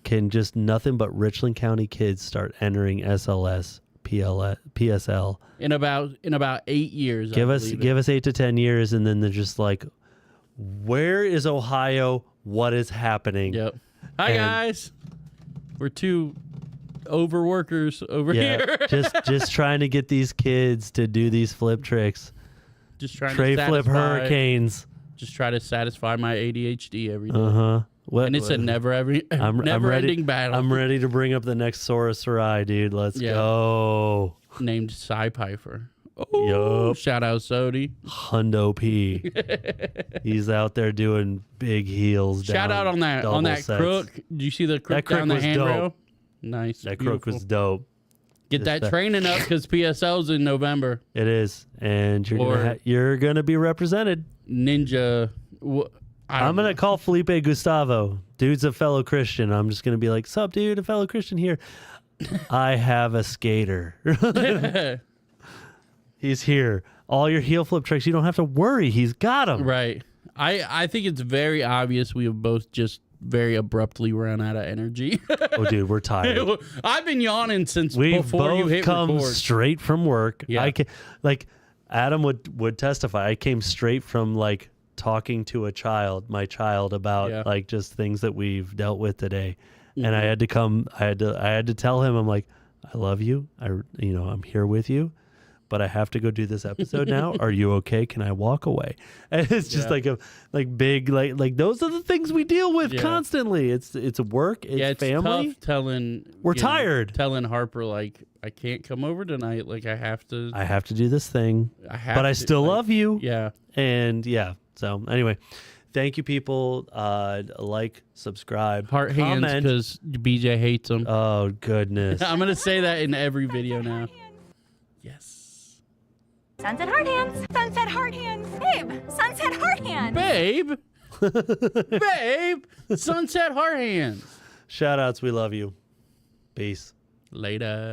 can just nothing but Richland County kids start entering SLS, PSL? in about 8 years? Give I us believe it. 8 to 10 years, and then they're just like, where is Ohio? What is happening? Yep. Hi And- guys. We're two overworkers over Yeah, here. just trying to get these kids to do these flip tricks, Just trying tray to flip satisfy, hurricanes. Just try to satisfy my ADHD every day. Uh huh. What? And it's a never ready. ending battle. I'm ready to bring up the next Sora Sarai, dude. Let's Yeah. go. Named Cy Pfeiffer. Oh, Yup. shout out Sody. Hundo P. He's out there doing big heels. Shout down out on that double crook. sets. Did you see the crook That crook down the was handrail? dope. Nice. That crook was dope. Get just that that- training up because PSL's in November. It is, and Or- you're gonna be represented. Ninja. I'm gonna call Felipe Gustavo. Dude's a fellow Christian. I'm just gonna be like, "Sup, dude? A fellow Christian here." I have a skater. He's here. all your heel flip tricks. You don't have to worry. He's got them. Right. I think it's very obvious we have both just very abruptly run out of energy. Oh, dude, we're tired. I've been yawning since We've before you both hit come record. straight from work. Yeah. I can, like Adam would testify. I came straight from like talking to my child about Yeah. like just things that we've dealt with today. And I had to tell him, I'm like, I love you. I'm here with you, but I have to go do this episode now. Are you okay? Can I walk away? And it's just Yeah. like big, like those are the things we deal with Yeah. constantly. It's work. It's family. tough telling. We're you know, tired. telling Harper like I can't come over tonight. Like I have to. I have to do this thing, have but I to, still like, love you. Yeah. And yeah. So anyway, thank you, people. Like, subscribe, Heart hands comment. because BJ hates them. Oh goodness. I'm gonna say that in every video now. Yes. Sunset Heart Hands. Sunset Heart Hands. Babe, Sunset Heart Hands. Babe. Babe. Sunset Heart hands. Shout outs. We love you. Peace. Later.